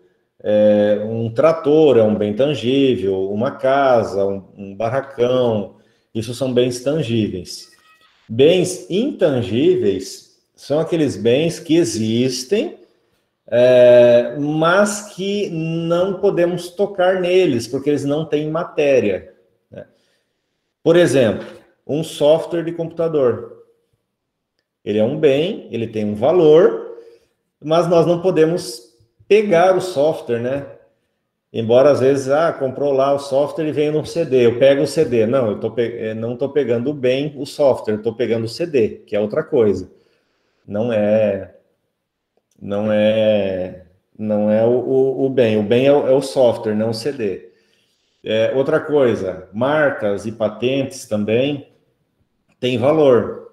um trator é um bem tangível, uma casa, um barracão, isso são bens tangíveis. Bens intangíveis são aqueles bens que existem, mas que não podemos tocar neles, porque eles não têm matéria, né? Por exemplo, um software de computador. Ele é um bem, ele tem um valor, mas nós não podemos pegar o software, né? Embora às vezes, comprou lá o software e vem num CD, eu pego o CD. Não, não estou pegando o bem, o software, estou pegando o CD, que é outra coisa. Não é o bem. O bem é o software, não o CD. Outra coisa, marcas e patentes também têm valor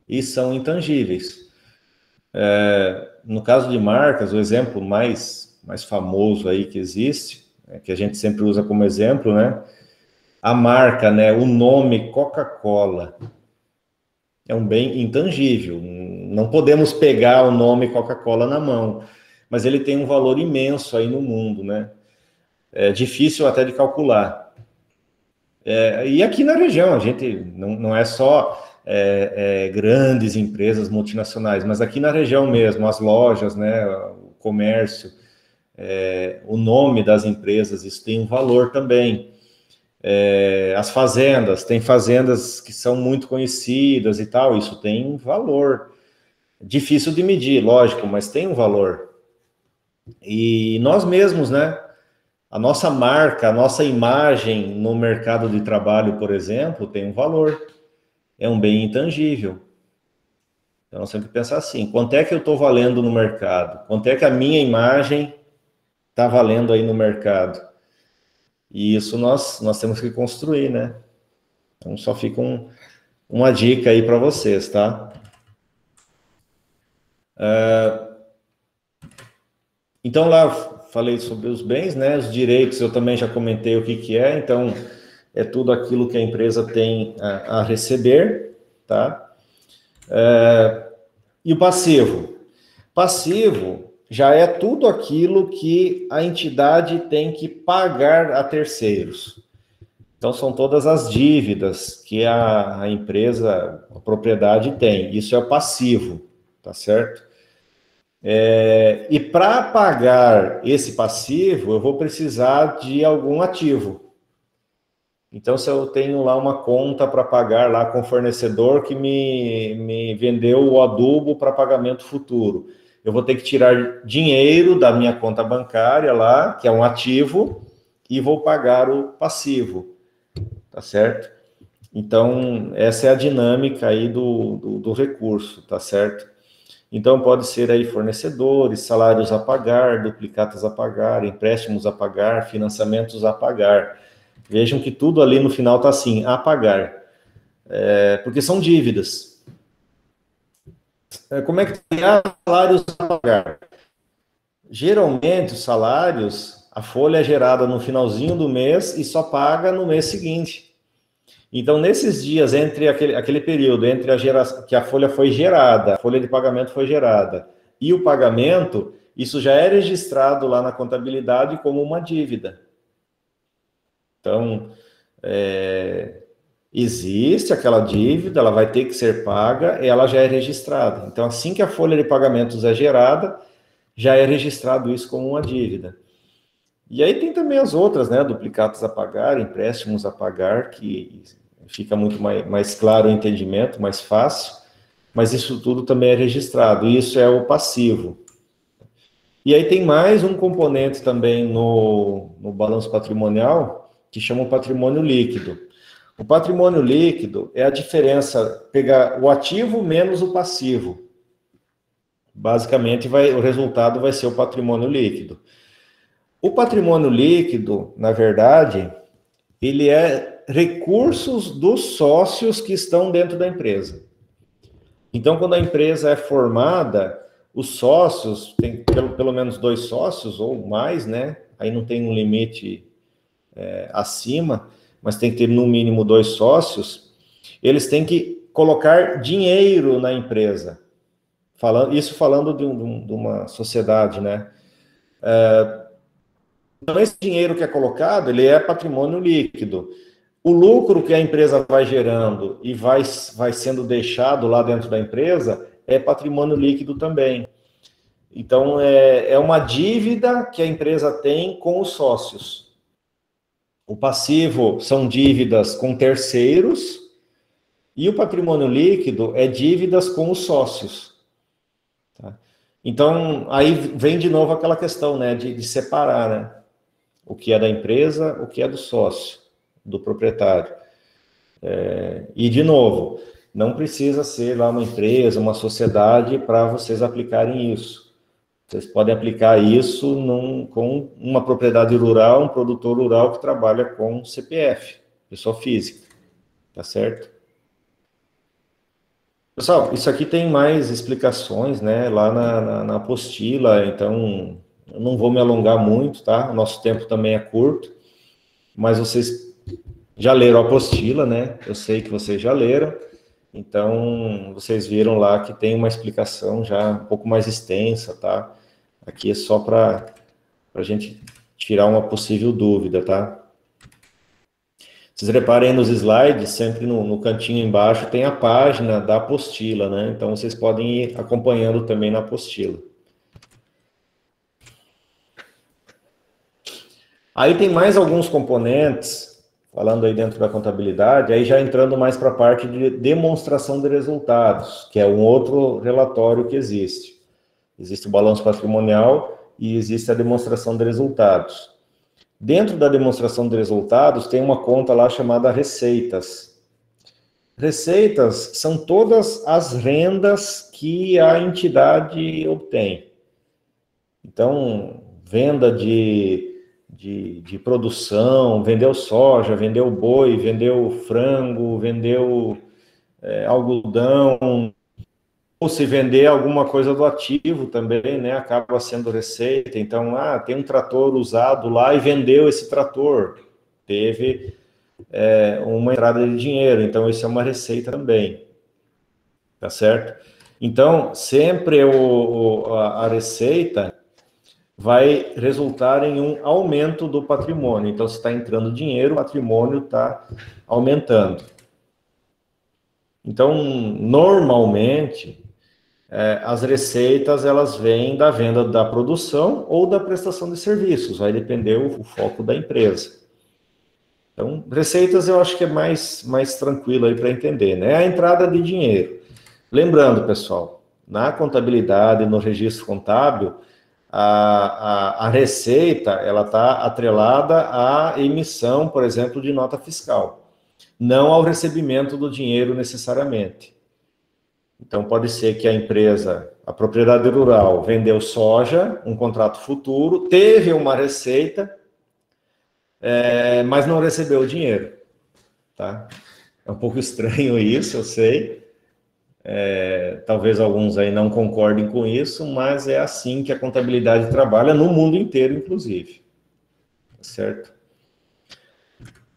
e são intangíveis. No caso de marcas, o exemplo mais famoso aí que existe, que a gente sempre usa como exemplo, né? A marca, né? O nome Coca-Cola é um bem intangível. Não podemos pegar o nome Coca-Cola na mão, mas ele tem um valor imenso aí no mundo, né? É difícil até de calcular. E aqui na região, a gente não é só grandes empresas multinacionais, mas aqui na região mesmo, as lojas, né? O comércio, o nome das empresas, isso tem um valor também. As fazendas, tem fazendas que são muito conhecidas e tal, isso tem um valor. Difícil de medir, lógico, mas tem um valor. E nós mesmos, né? A nossa marca, a nossa imagem no mercado de trabalho, por exemplo, tem um valor. É um bem intangível. Então, nós temos que pensar assim, quanto é que eu estou valendo no mercado? Quanto é que a minha imagem está valendo aí no mercado? E isso nós temos que construir, né? Então, só fica uma dica aí para vocês, tá? Então, lá falei sobre os bens, né? Os direitos, eu também já comentei o que é. Então, é tudo aquilo que a empresa tem a receber, tá? E o passivo? Passivo já é tudo aquilo que a entidade tem que pagar a terceiros. Então, são todas as dívidas que a empresa, a propriedade tem. Isso é o passivo, tá certo? E para pagar esse passivo, eu vou precisar de algum ativo. Então, se eu tenho lá uma conta para pagar lá com o fornecedor que me vendeu o adubo para pagamento futuro, eu vou ter que tirar dinheiro da minha conta bancária lá, que é um ativo, e vou pagar o passivo, tá certo? Então, essa é a dinâmica aí do recurso, tá certo? Então, pode ser aí fornecedores, salários a pagar, duplicatas a pagar, empréstimos a pagar, financiamentos a pagar. Vejam que tudo ali no final está assim, a pagar. Porque são dívidas. Como é que tem salários a pagar? Geralmente, os salários, a folha é gerada no finalzinho do mês e só paga no mês seguinte. Então, nesses dias, entre aquele período, entre que a folha foi gerada, a folha de pagamento foi gerada, e o pagamento, isso já é registrado lá na contabilidade como uma dívida. Então, existe aquela dívida, ela vai ter que ser paga, e ela já é registrada. Então, assim que a folha de pagamentos é gerada, já é registrado isso como uma dívida. E aí tem também as outras, né, duplicatas a pagar, empréstimos a pagar, que fica muito mais claro o entendimento, mais fácil, mas isso tudo também é registrado, e isso é o passivo. E aí tem mais um componente também no balanço patrimonial, que chama o patrimônio líquido. O patrimônio líquido é a diferença, pegar o ativo menos o passivo. Basicamente, o resultado vai ser o patrimônio líquido. O patrimônio líquido, na verdade, ele é recursos dos sócios que estão dentro da empresa. Então, quando a empresa é formada, os sócios, tem pelo menos 2 sócios ou mais, né? Aí não tem um limite acima, mas tem que ter no mínimo 2 sócios, eles têm que colocar dinheiro na empresa. Falando de uma sociedade, né? Então, esse dinheiro que é colocado, ele é patrimônio líquido. O lucro que a empresa vai gerando e vai sendo deixado lá dentro da empresa é patrimônio líquido também. Então, é uma dívida que a empresa tem com os sócios. O passivo são dívidas com terceiros e o patrimônio líquido é dívidas com os sócios. Tá? Então, aí vem de novo aquela questão, né, de separar, né, o que é da empresa, o que é do sócio, do proprietário. E, de novo, não precisa ser lá uma empresa, uma sociedade para vocês aplicarem isso. Vocês podem aplicar isso com uma propriedade rural, um produtor rural que trabalha com CPF, pessoa física, tá certo? Pessoal, isso aqui tem mais explicações, né, lá na apostila, então eu não vou me alongar muito, tá? O nosso tempo também é curto, mas vocês já leram a apostila, né? Eu sei que vocês já leram, então vocês viram lá que tem uma explicação já um pouco mais extensa, tá? Aqui é só para a gente tirar uma possível dúvida, tá? Vocês reparem nos slides, sempre no cantinho embaixo tem a página da apostila, né? Então, vocês podem ir acompanhando também na apostila. Aí tem mais alguns componentes, falando aí dentro da contabilidade, aí já entrando mais para a parte de demonstração de resultados, que é um outro relatório que existe. Existe o balanço patrimonial e existe a demonstração de resultados. Dentro da demonstração de resultados, tem uma conta lá chamada receitas. Receitas são todas as rendas que a entidade obtém. Então, venda de produção, vendeu soja, vendeu boi, vendeu frango, vendeu algodão, ou se vender alguma coisa do ativo também, né, acaba sendo receita. Então, tem um trator usado lá e vendeu esse trator. Teve uma entrada de dinheiro, então isso é uma receita também, tá certo? Então, sempre a receita vai resultar em um aumento do patrimônio. Então, se está entrando dinheiro, o patrimônio está aumentando. Então, normalmente, as receitas, elas vêm da venda da produção ou da prestação de serviços, vai depender o foco da empresa. Então, receitas eu acho que é mais tranquilo aí para entender, né? A entrada de dinheiro. Lembrando, pessoal, na contabilidade, no registro contábil, a receita, ela está atrelada à emissão, por exemplo, de nota fiscal, não ao recebimento do dinheiro necessariamente. Então, pode ser que a empresa, a propriedade rural, vendeu soja, um contrato futuro, teve uma receita, mas não recebeu o dinheiro, tá? É um pouco estranho isso, eu sei. Talvez alguns aí não concordem com isso, mas é assim que a contabilidade trabalha no mundo inteiro, inclusive. Certo?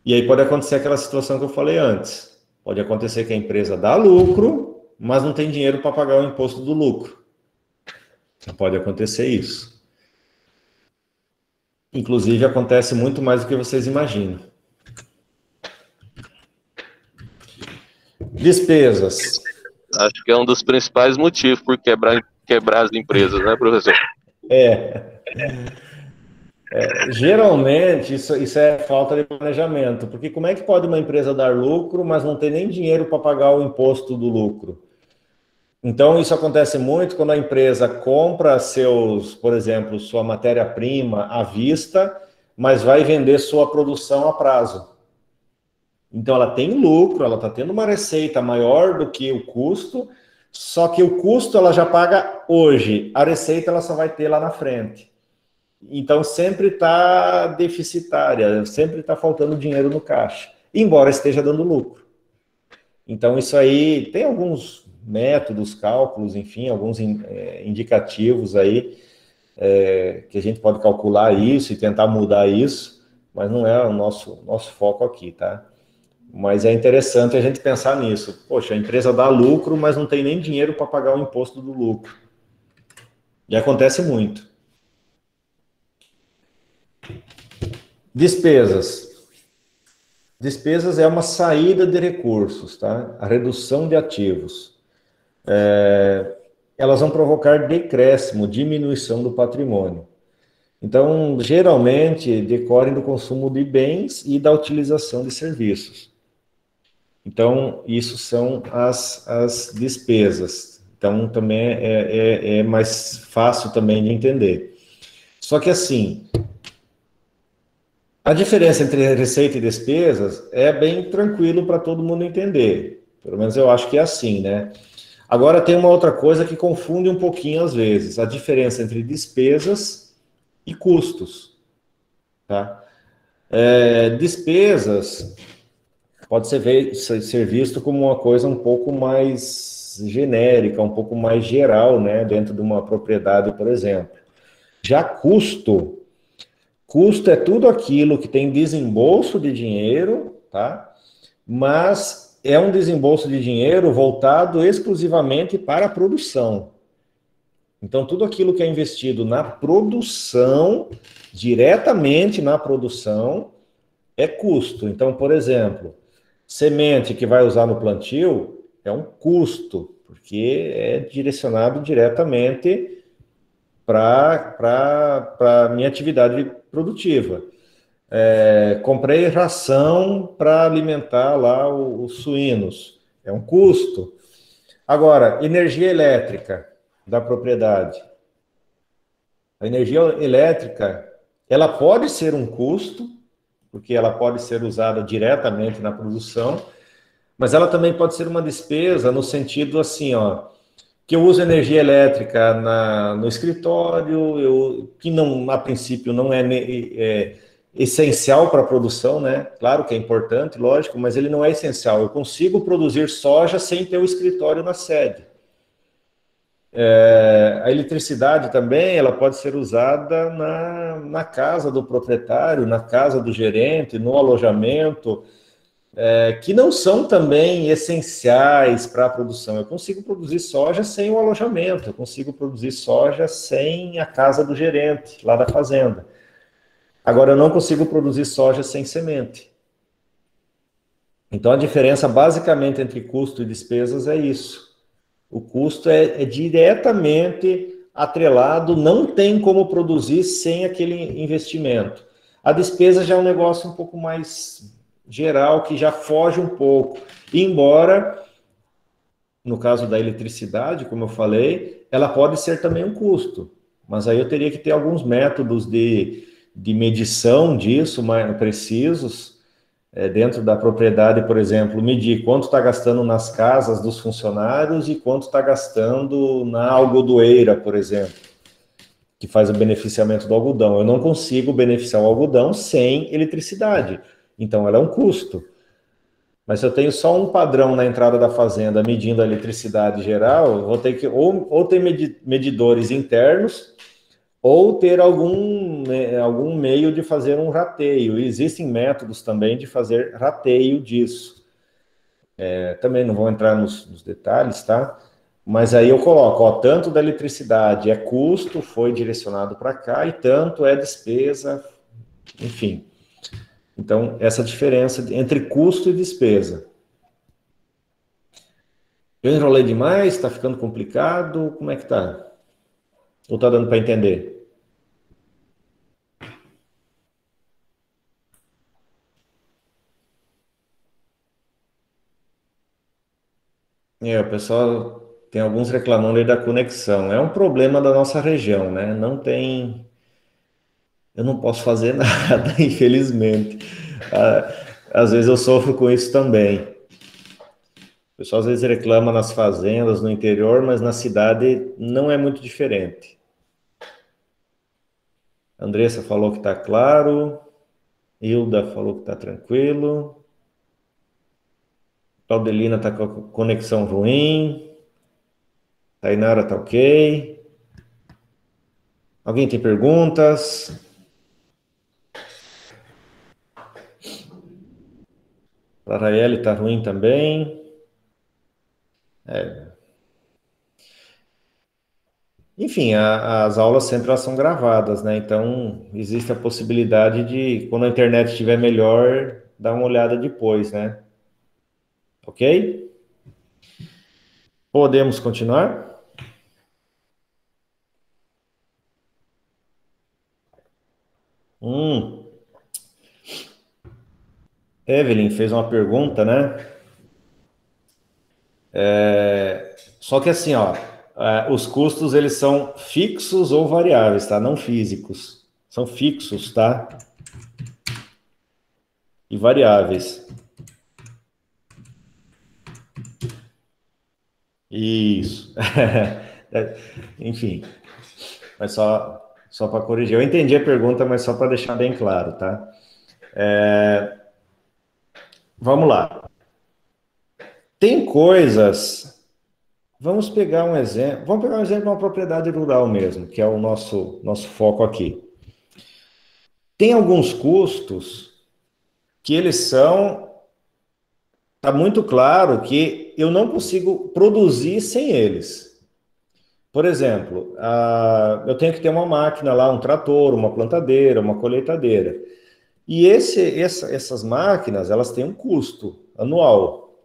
E aí pode acontecer aquela situação que eu falei antes. Pode acontecer que a empresa dá lucro, mas não tem dinheiro para pagar o imposto do lucro. Pode acontecer isso. Inclusive, acontece muito mais do que vocês imaginam. Despesas. Acho que é um dos principais motivos por quebrar as empresas, né, professor? Geralmente, isso é falta de planejamento, porque como é que pode uma empresa dar lucro, mas não ter nem dinheiro para pagar o imposto do lucro? Então, isso acontece muito quando a empresa compra por exemplo, sua matéria-prima à vista, mas vai vender sua produção a prazo. Então, ela tem lucro, ela está tendo uma receita maior do que o custo, só que o custo ela já paga hoje, a receita ela só vai ter lá na frente. Então, sempre está deficitária, sempre está faltando dinheiro no caixa, embora esteja dando lucro. Então, isso aí, tem alguns métodos, cálculos, enfim, alguns indicativos aí, que a gente pode calcular isso e tentar mudar isso, mas não é o nosso foco aqui, tá? Mas é interessante a gente pensar nisso. Poxa, a empresa dá lucro, mas não tem nem dinheiro para pagar o imposto do lucro. E acontece muito. Despesas. Despesas é uma saída de recursos, tá? A redução de ativos. Elas vão provocar decréscimo, diminuição do patrimônio. Então, geralmente, decorrem do consumo de bens e da utilização de serviços. Então, isso são as despesas. Então, também é mais fácil também de entender. Só que, assim, a diferença entre receita e despesas é bem tranquilo para todo mundo entender. Pelo menos eu acho que é assim, né? Agora, tem uma outra coisa que confunde um pouquinho às vezes. A diferença entre despesas e custos. Tá? Despesas pode ser visto como uma coisa um pouco mais genérica, um pouco mais geral, né, dentro de uma propriedade, por exemplo. Já custo é tudo aquilo que tem desembolso de dinheiro, tá? Mas é um desembolso de dinheiro voltado exclusivamente para a produção. Então, tudo aquilo que é investido na produção, diretamente na produção, é custo. Então, por exemplo, semente que vai usar no plantio é um custo, porque é direcionado diretamente para a minha atividade produtiva. Comprei ração para alimentar lá os suínos, é um custo. Agora, energia elétrica da propriedade. A energia elétrica, ela pode ser um custo, porque ela pode ser usada diretamente na produção, mas ela também pode ser uma despesa no sentido assim, que eu uso energia elétrica no escritório, que não, a princípio não é essencial para a produção, né? Claro que é importante, lógico, mas ele não é essencial. Eu consigo produzir soja sem ter o escritório na sede. A eletricidade também, ela pode ser usada na casa do proprietário, na casa do gerente, no alojamento. que não são também essenciais para a produção. Eu consigo produzir soja sem o alojamento, eu consigo produzir soja sem a casa do gerente, lá da fazenda. Agora, eu não consigo produzir soja sem semente. Então, a diferença basicamente entre custo e despesas é isso. O custo é diretamente atrelado, não tem como produzir sem aquele investimento. A despesa já é um negócio um pouco mais geral, que já foge um pouco. Embora, no caso da eletricidade, como eu falei, ela pode ser também um custo. Mas aí eu teria que ter alguns métodos de medição disso, mais precisos, dentro da propriedade, por exemplo, medir quanto está gastando nas casas dos funcionários e quanto está gastando na algodoeira, por exemplo, que faz o beneficiamento do algodão. Eu não consigo beneficiar o algodão sem eletricidade, então ela é um custo. Mas se eu tenho só um padrão na entrada da fazenda medindo a eletricidade geral, eu vou ter que ou ter medidores internos, ou ter algum meio de fazer um rateio. E existem métodos também de fazer rateio disso. Também não vou entrar nos detalhes, tá? Mas aí eu coloco, ó, tanto da eletricidade é custo, foi direcionado para cá, e tanto é despesa, enfim. Então, essa diferença entre custo e despesa. Eu enrolei demais? Está ficando complicado? Como é que tá? Ou está dando para entender? O pessoal tem alguns reclamando aí da conexão. É um problema da nossa região, né? Não tem. Eu não posso fazer nada, infelizmente. Às vezes eu sofro com isso também. O pessoal às vezes reclama nas fazendas, no interior, mas na cidade não é muito diferente. A Andressa falou que está claro. Hilda falou que está tranquilo. Claudelina está com a conexão ruim. Tainara está ok. Alguém tem perguntas? A Raeli está ruim também. Enfim, as aulas sempre elas são gravadas, né? Então, existe a possibilidade de, quando a internet estiver melhor, dar uma olhada depois, né? Ok? Podemos continuar? Evelyn fez uma pergunta, né? Só que assim, ó, os custos, eles são fixos ou variáveis, tá? Não físicos. São fixos, tá? E variáveis. Isso. Enfim. Mas só para corrigir. Eu entendi a pergunta, mas só para deixar bem claro, tá? Vamos lá. Tem coisas... Vamos pegar um exemplo de uma propriedade rural mesmo, que é o nosso foco aqui. Tem alguns custos que eles são... Está muito claro que eu não consigo produzir sem eles. Por exemplo, eu tenho que ter uma máquina lá, um trator, uma plantadeira, uma colheitadeira. E essas máquinas, elas têm um custo anual,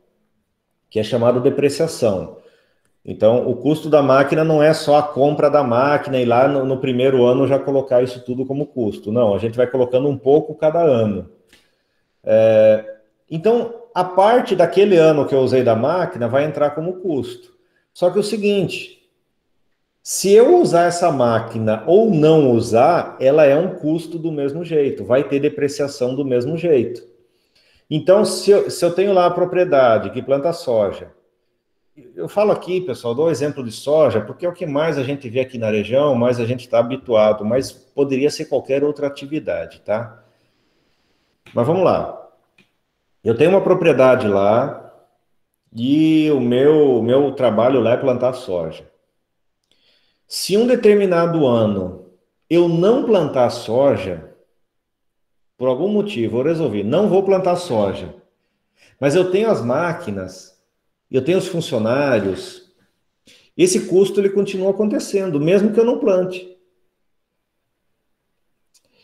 que é chamado depreciação. Então, o custo da máquina não é só a compra da máquina e lá no primeiro ano já colocar isso tudo como custo. Não, a gente vai colocando um pouco cada ano. Então, a parte daquele ano que eu usei da máquina vai entrar como custo. Só que é o seguinte, se eu usar essa máquina ou não usar, ela é um custo do mesmo jeito, vai ter depreciação do mesmo jeito. Então, se eu tenho lá a propriedade que planta soja, eu falo aqui, pessoal, dou o exemplo de soja, porque é o que mais a gente vê aqui na região, mais a gente está habituado, mas poderia ser qualquer outra atividade, tá? Mas vamos lá. Eu tenho uma propriedade lá e o meu trabalho lá é plantar soja. Se um determinado ano eu não plantar soja, por algum motivo eu resolvi, não vou plantar soja, Mas eu tenho as máquinas, eu tenho os funcionários, esse custo ele continua acontecendo, mesmo que eu não plante.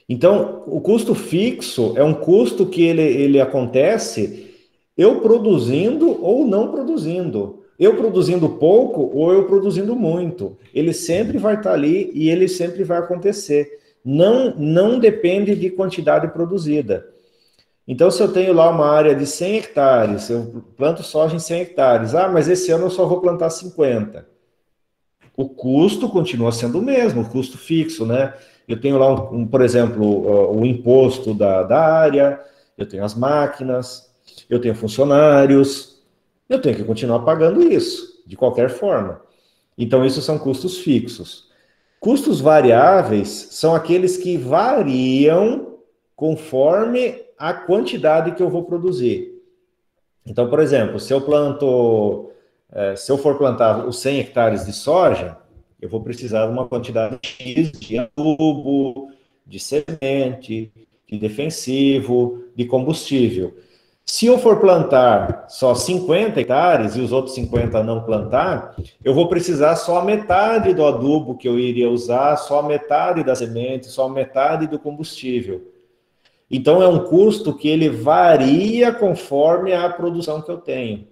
Então, o custo fixo é um custo que ele acontece eu produzindo ou não produzindo. Eu produzindo pouco ou eu produzindo muito. Ele sempre vai estar ali e ele sempre vai acontecer. Não depende de quantidade produzida. Então, se eu tenho lá uma área de 100 hectares, eu planto soja em 100 hectares. Ah, mas esse ano eu só vou plantar 50. O custo continua sendo o mesmo, o custo fixo, né? Eu tenho lá, por exemplo, o imposto da área, eu tenho as máquinas, eu tenho funcionários, eu tenho que continuar pagando isso, de qualquer forma. Então, isso são custos fixos. Custos variáveis são aqueles que variam conforme a quantidade que eu vou produzir. Então, por exemplo, se eu for plantar os 100 hectares de soja, eu vou precisar de uma quantidade X de adubo, de semente, de defensivo, de combustível. Se eu for plantar só 50 hectares e os outros 50 não plantar, eu vou precisar só a metade do adubo que eu iria usar, só a metade da semente, só a metade do combustível. Então, é um custo que ele varia conforme a produção que eu tenho.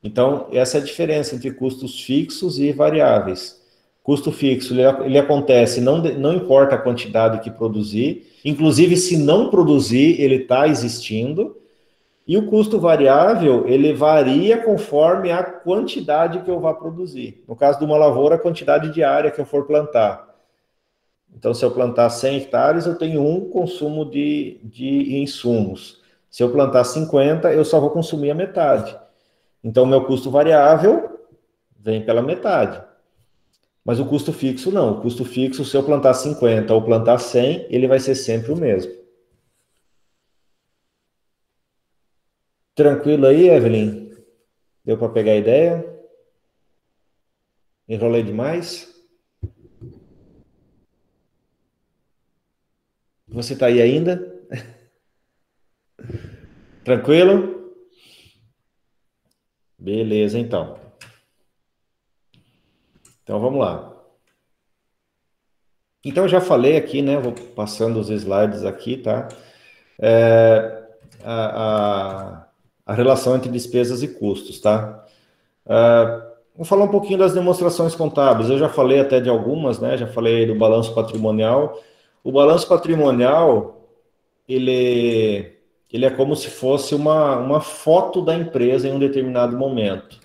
Então, essa é a diferença entre custos fixos e variáveis. Custo fixo, ele acontece, não importa a quantidade que produzir, inclusive se não produzir, ele está existindo. E o custo variável, ele varia conforme a quantidade que eu vá produzir. No caso de uma lavoura, a quantidade de área que eu for plantar. Então, se eu plantar 100 hectares, eu tenho um consumo de insumos. Se eu plantar 50, eu só vou consumir a metade. Então, o meu custo variável vem pela metade. Mas o custo fixo não. O custo fixo, se eu plantar 50 ou plantar 100, ele vai ser sempre o mesmo. Tranquilo aí, Evelyn? Deu para pegar a ideia? Enrolei demais? Você está aí ainda? Tranquilo? Beleza, então. Então, vamos lá. Então, eu já falei aqui, né? Vou passando os slides aqui, tá? A relação entre despesas e custos, tá? Vou falar um pouquinho das demonstrações contábeis. Eu já falei até de algumas, né? Já falei do balanço patrimonial. O balanço patrimonial, ele é como se fosse uma foto da empresa em um determinado momento.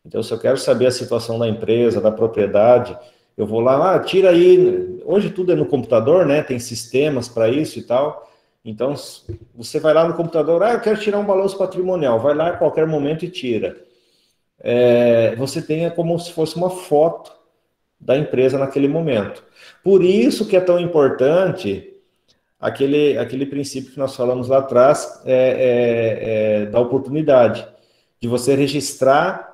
Então, se eu quero saber a situação da empresa, da propriedade, eu vou lá, tira aí. Hoje tudo é no computador, né? Tem sistemas para isso e tal. Então, você vai lá no computador, eu quero tirar um balanço patrimonial. Vai lá a qualquer momento e tira. Você tem como se fosse uma foto da empresa naquele momento. Por isso que é tão importante aquele princípio que nós falamos lá atrás, da oportunidade, de você registrar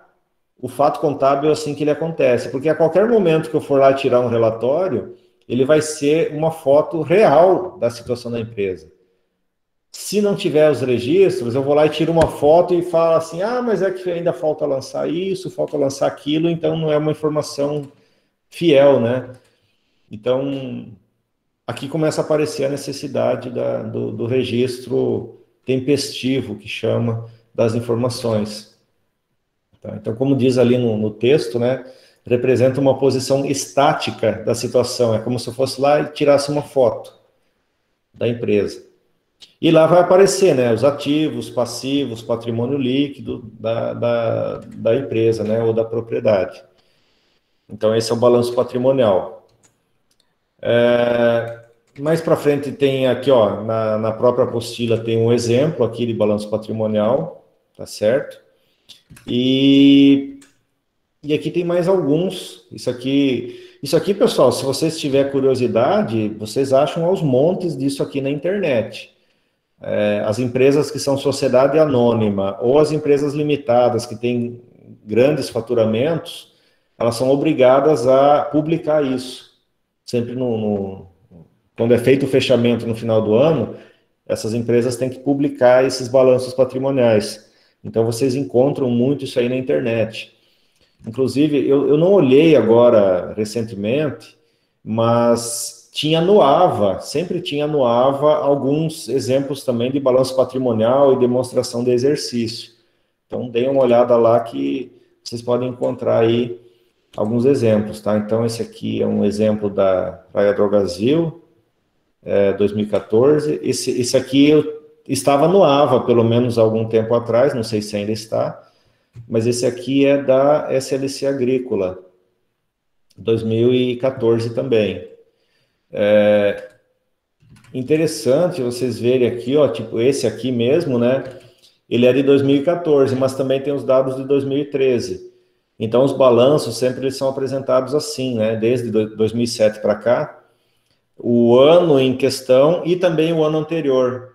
o fato contábil assim que ele acontece, porque a qualquer momento que eu for lá tirar um relatório, ele vai ser uma foto real da situação da empresa. Se não tiver os registros, eu vou lá e tiro uma foto e falo assim, mas é que ainda falta lançar isso, falta lançar aquilo, então não é uma informação fiel, né? Então, aqui começa a aparecer a necessidade do registro tempestivo, que chama, das informações. Tá? Então, como diz ali no texto, né, representa uma posição estática da situação, é como se eu fosse lá e tirasse uma foto da empresa. E lá vai aparecer, né, os ativos, passivos, patrimônio líquido da empresa, né, ou da propriedade. Então, esse é o balanço patrimonial. Mais para frente tem aqui, ó, na própria apostila tem um exemplo aqui de balanço patrimonial, tá certo? E aqui tem mais alguns. Isso aqui, pessoal, se vocês tiverem curiosidade, vocês acham aos montes disso aqui na internet. As empresas que são sociedade anônima ou as empresas limitadas que têm grandes faturamentos, elas são obrigadas a publicar isso. Sempre quando é feito o fechamento no final do ano, essas empresas têm que publicar esses balanços patrimoniais. Então, vocês encontram muito isso aí na internet. Inclusive, eu não olhei agora recentemente, mas tinha no AVA, sempre tinha no AVA alguns exemplos também de balanço patrimonial e demonstração de exercício. Então, deem uma olhada lá que vocês podem encontrar aí alguns exemplos, tá? Então, esse aqui é um exemplo da Praia Drogasil, 2014. Esse aqui eu estava no AVA, pelo menos há algum tempo atrás, não sei se ainda está, mas esse aqui é da SLC Agrícola, 2014 também. Interessante vocês verem aqui, ó, tipo esse aqui mesmo, né? Ele é de 2014, mas também tem os dados de 2013. Então, os balanços sempre eles são apresentados assim, né? Desde 2007 para cá, o ano em questão e também o ano anterior.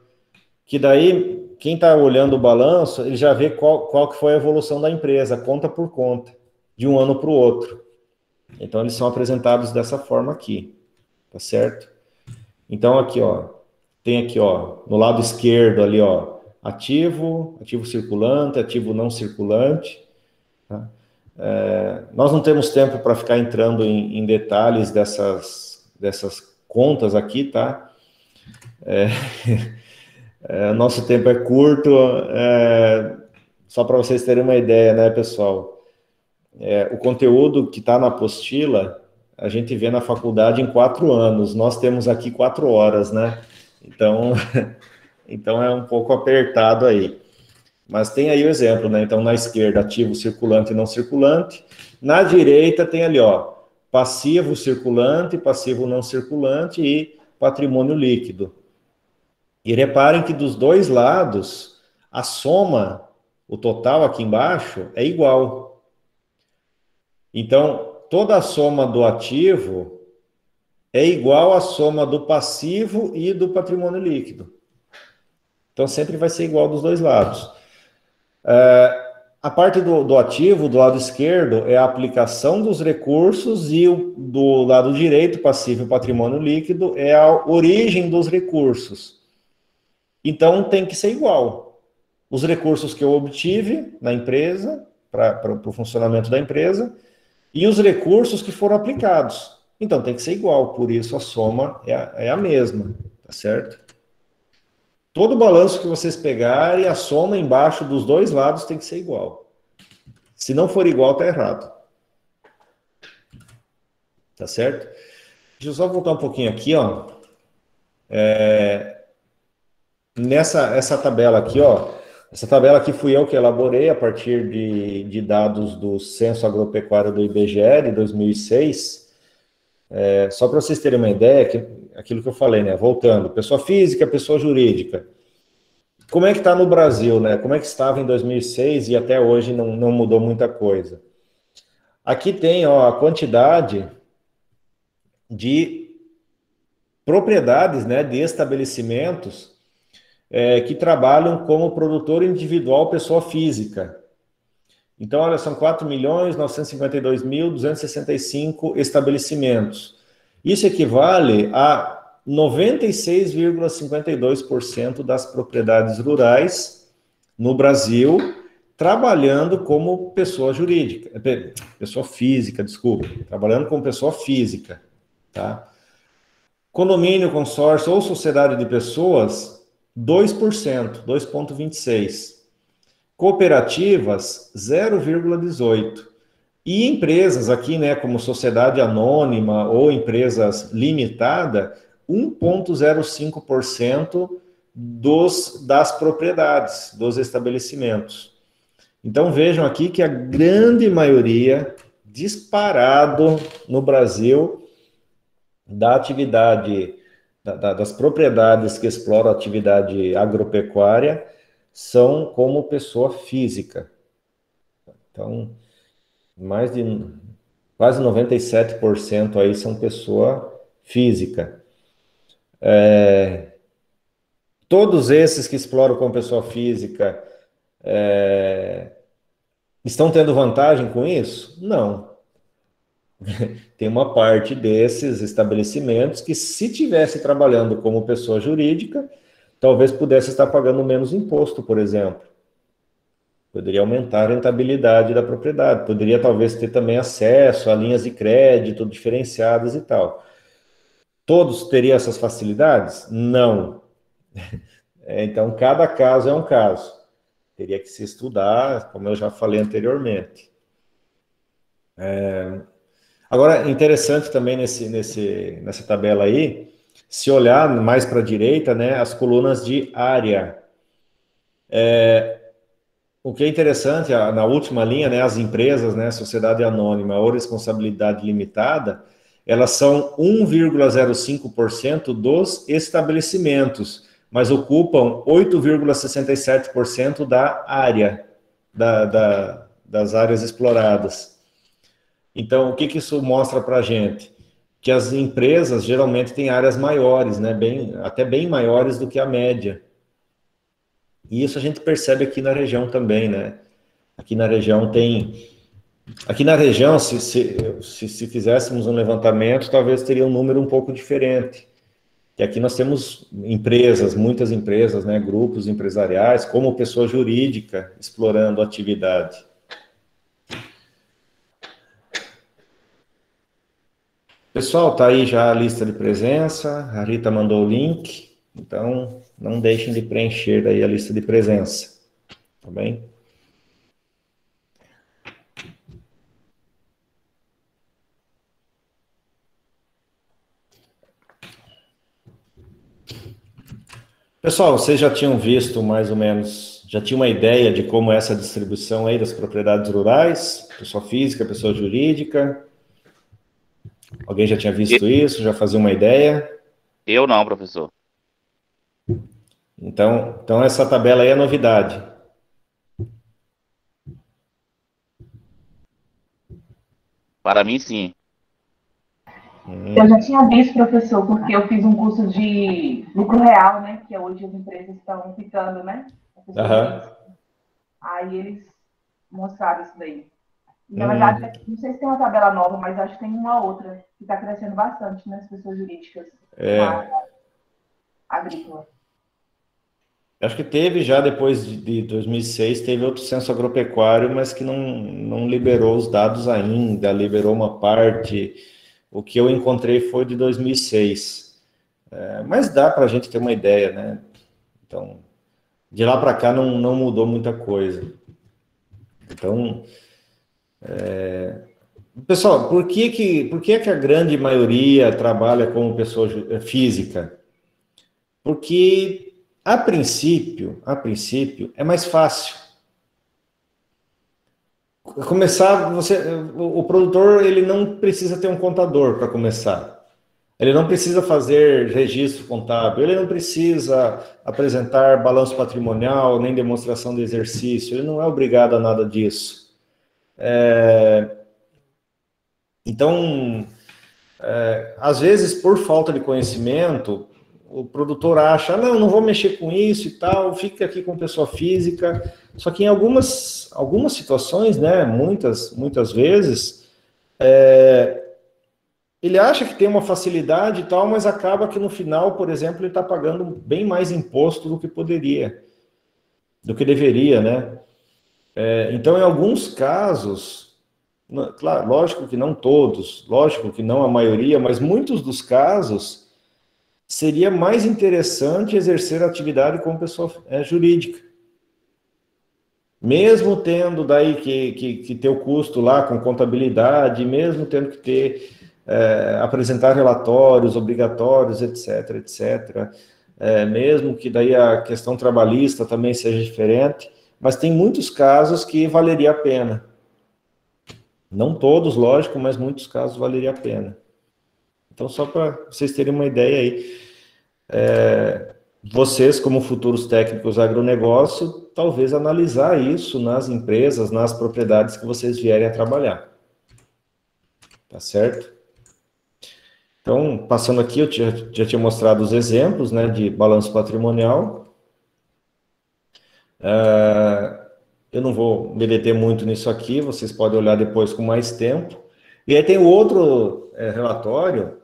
Que daí, quem está olhando o balanço, ele já vê qual que foi a evolução da empresa, conta por conta, de um ano para o outro. Então, eles são apresentados dessa forma aqui, tá certo? Então, aqui, ó, tem aqui, ó, no lado esquerdo ali, ó, ativo circulante, ativo não circulante, tá? Nós não temos tempo para ficar entrando em detalhes dessas contas aqui, tá? Nosso tempo é curto, só para vocês terem uma ideia, né, pessoal? O conteúdo que está na apostila, a gente vê na faculdade em 4 anos, nós temos aqui 4 horas, né? Então é um pouco apertado aí. Mas tem aí o exemplo, né? Então, na esquerda, ativo circulante e não circulante. Na direita tem ali, ó, passivo circulante, passivo não circulante e patrimônio líquido. E reparem que dos dois lados, a soma, o total aqui embaixo, é igual. Então, toda a soma do ativo é igual à soma do passivo e do patrimônio líquido. Então, sempre vai ser igual dos dois lados. A parte do ativo, do lado esquerdo, é a aplicação dos recursos e do lado direito, passivo e patrimônio líquido, é a origem dos recursos. Então, tem que ser igual. Os recursos que eu obtive na empresa, para o funcionamento da empresa, e os recursos que foram aplicados. Então, tem que ser igual, por isso a soma é a mesma, tá certo? Todo balanço que vocês pegarem, a soma embaixo dos dois lados tem que ser igual. Se não for igual, tá errado. Tá certo? Deixa eu só voltar um pouquinho aqui, ó. Essa tabela aqui, ó. Essa tabela aqui fui eu que elaborei a partir de dados do Censo Agropecuário do IBGE de 2006. Só para vocês terem uma ideia, aquilo que eu falei, né? Voltando, pessoa física, pessoa jurídica. Como é que está no Brasil, né? Como é que estava em 2006 e até hoje não mudou muita coisa. Aqui tem, ó, a quantidade de propriedades, né, de estabelecimentos que trabalham como produtor individual pessoa física. Então, olha, são 4.952.265 estabelecimentos. Isso equivale a 96,52% das propriedades rurais no Brasil trabalhando como pessoa jurídica, pessoa física, desculpa, trabalhando como pessoa física, tá? Condomínio, consórcio ou sociedade de pessoas, 2%, 2,26%. Cooperativas, 0,18%. E empresas aqui, né, como sociedade anônima ou empresas limitada, 1,05% das propriedades, dos estabelecimentos. Então, vejam aqui que a grande maioria, disparado no Brasil, da atividade, das propriedades que exploram a atividade agropecuária, são como pessoa física. Então, quase 97% aí são pessoa física. Todos esses que exploram como pessoa física estão tendo vantagem com isso? Não. Tem uma parte desses estabelecimentos que, se tivesse trabalhando como pessoa jurídica, talvez pudesse estar pagando menos imposto, por exemplo. Poderia aumentar a rentabilidade da propriedade, poderia talvez ter também acesso a linhas de crédito diferenciadas e tal. Todos teriam essas facilidades? Não. Então, cada caso é um caso. Teria que se estudar, como eu já falei anteriormente. Agora, interessante também nessa tabela aí, se olhar mais para a direita, né, as colunas de área. O que é interessante, na última linha, né, as empresas, né, sociedade anônima ou responsabilidade limitada, elas são 1,05% dos estabelecimentos, mas ocupam 8,67% da área, das áreas exploradas. Então, o que isso mostra para a gente? Que as empresas geralmente têm áreas maiores, né, até bem maiores do que a média. E isso a gente percebe aqui na região também, né? Aqui na região, se fizéssemos um levantamento, talvez teria um número um pouco diferente. E aqui nós temos empresas, muitas empresas, né? Grupos empresariais, como pessoa jurídica, explorando a atividade. Pessoal, tá aí já a lista de presença, a Rita mandou o link, então não deixem de preencher aí a lista de presença, tá bem? Pessoal, vocês já tinham visto mais ou menos, já tinham uma ideia de como é essa distribuição aí das propriedades rurais, pessoa física, pessoa jurídica? Alguém já tinha visto isso, já fazia uma ideia? Eu não, professor. Então essa tabela aí é novidade. Para mim, sim. Eu já tinha visto, professor, porque eu fiz um curso de lucro real, né? Que hoje as empresas estão ficando, né? Aí eles mostraram isso daí. Na verdade, não sei se tem uma tabela nova, mas acho que tem uma outra que está crescendo bastante, né? As pessoas jurídicas na área agrícola. Acho que teve já, depois de 2006, teve outro censo agropecuário, mas que não liberou os dados ainda, liberou uma parte. O que eu encontrei foi de 2006. Mas dá para a gente ter uma ideia, né? Então, de lá para cá não mudou muita coisa. Então, pessoal, por que a grande maioria trabalha como pessoa física? Porque a princípio, é mais fácil. Começar, o produtor, ele não precisa ter um contador para começar. Ele não precisa fazer registro contábil, ele não precisa apresentar balanço patrimonial, nem demonstração de exercício, ele não é obrigado a nada disso. Então, às vezes, por falta de conhecimento, o produtor acha, não vou mexer com isso e tal, fica aqui com pessoa física. Só que em algumas situações, né, muitas vezes, ele acha que tem uma facilidade e tal, mas acaba que no final, por exemplo, ele está pagando bem mais imposto do que deveria, né? Então, em alguns casos, claro, lógico que não todos, lógico que não a maioria, mas muitos dos casos, seria mais interessante exercer a atividade como pessoa jurídica. Mesmo tendo daí que ter o custo lá com contabilidade, mesmo tendo que ter, apresentar relatórios obrigatórios, etc. Mesmo que daí a questão trabalhista também seja diferente, mas tem muitos casos que valeria a pena. Não todos, lógico, mas muitos casos valeria a pena. Então, só para vocês terem uma ideia aí, vocês, como futuros técnicos agronegócio, talvez analisar isso nas empresas, nas propriedades que vocês vierem a trabalhar. Tá certo? Então, passando aqui, eu já tinha mostrado os exemplos, né, de balanço patrimonial. Eu não vou me deter muito nisso aqui, vocês podem olhar depois com mais tempo. E aí tem o outro relatório,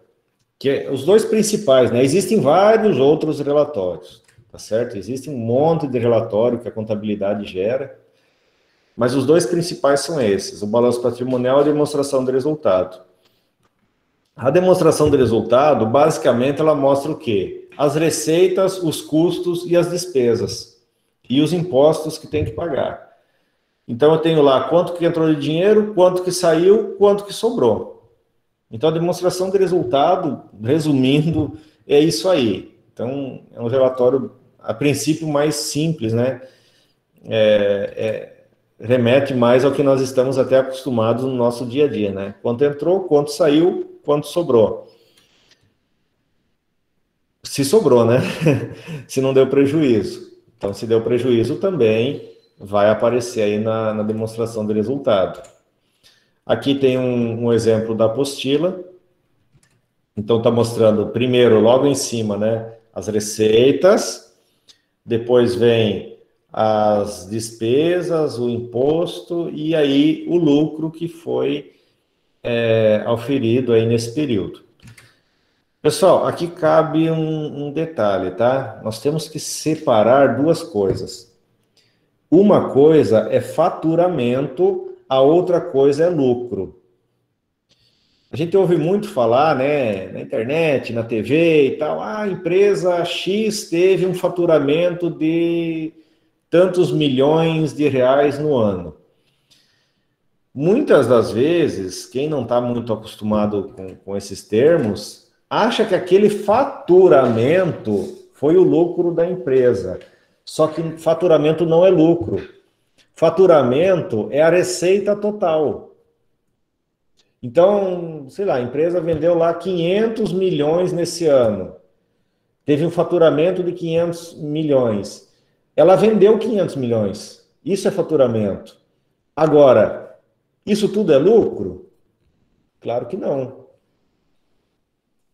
que é os dois principais, né? Existem vários outros relatórios, tá certo? Existe um monte de relatório que a contabilidade gera, mas os dois principais são esses, o balanço patrimonial e a demonstração de resultado. A demonstração de resultado, basicamente, ela mostra o quê? As receitas, os custos e as despesas, e os impostos que tem que pagar. Então, eu tenho lá quanto que entrou de dinheiro, quanto que saiu, quanto que sobrou. Então, a demonstração de resultado, resumindo, é isso aí. Então, é um relatório, a princípio, mais simples, né? Remete mais ao que nós estamos até acostumados no nosso dia a dia, né? Quanto entrou, quanto saiu, quanto sobrou. Se sobrou, né? Se não deu prejuízo. Então, se deu prejuízo também vai aparecer aí na demonstração de resultado. Aqui tem um exemplo da apostila. Então, está mostrando primeiro, logo em cima, né? As receitas, depois vem as despesas, o imposto e aí o lucro que foi auferido aí nesse período. Pessoal, aqui cabe um detalhe, tá? Nós temos que separar duas coisas. Uma coisa é faturamento, a outra coisa é lucro. A gente ouve muito falar, né, na internet, na TV e tal, a empresa X teve um faturamento de tantos milhões de reais no ano. Muitas das vezes, quem não está muito acostumado com esses termos, acha que aquele faturamento foi o lucro da empresa. Só que faturamento não é lucro. Faturamento é a receita total. Então, sei lá, a empresa vendeu lá 500 milhões nesse ano. Teve um faturamento de 500 milhões. Ela vendeu 500 milhões. Isso é faturamento. Agora, isso tudo é lucro? Claro que não.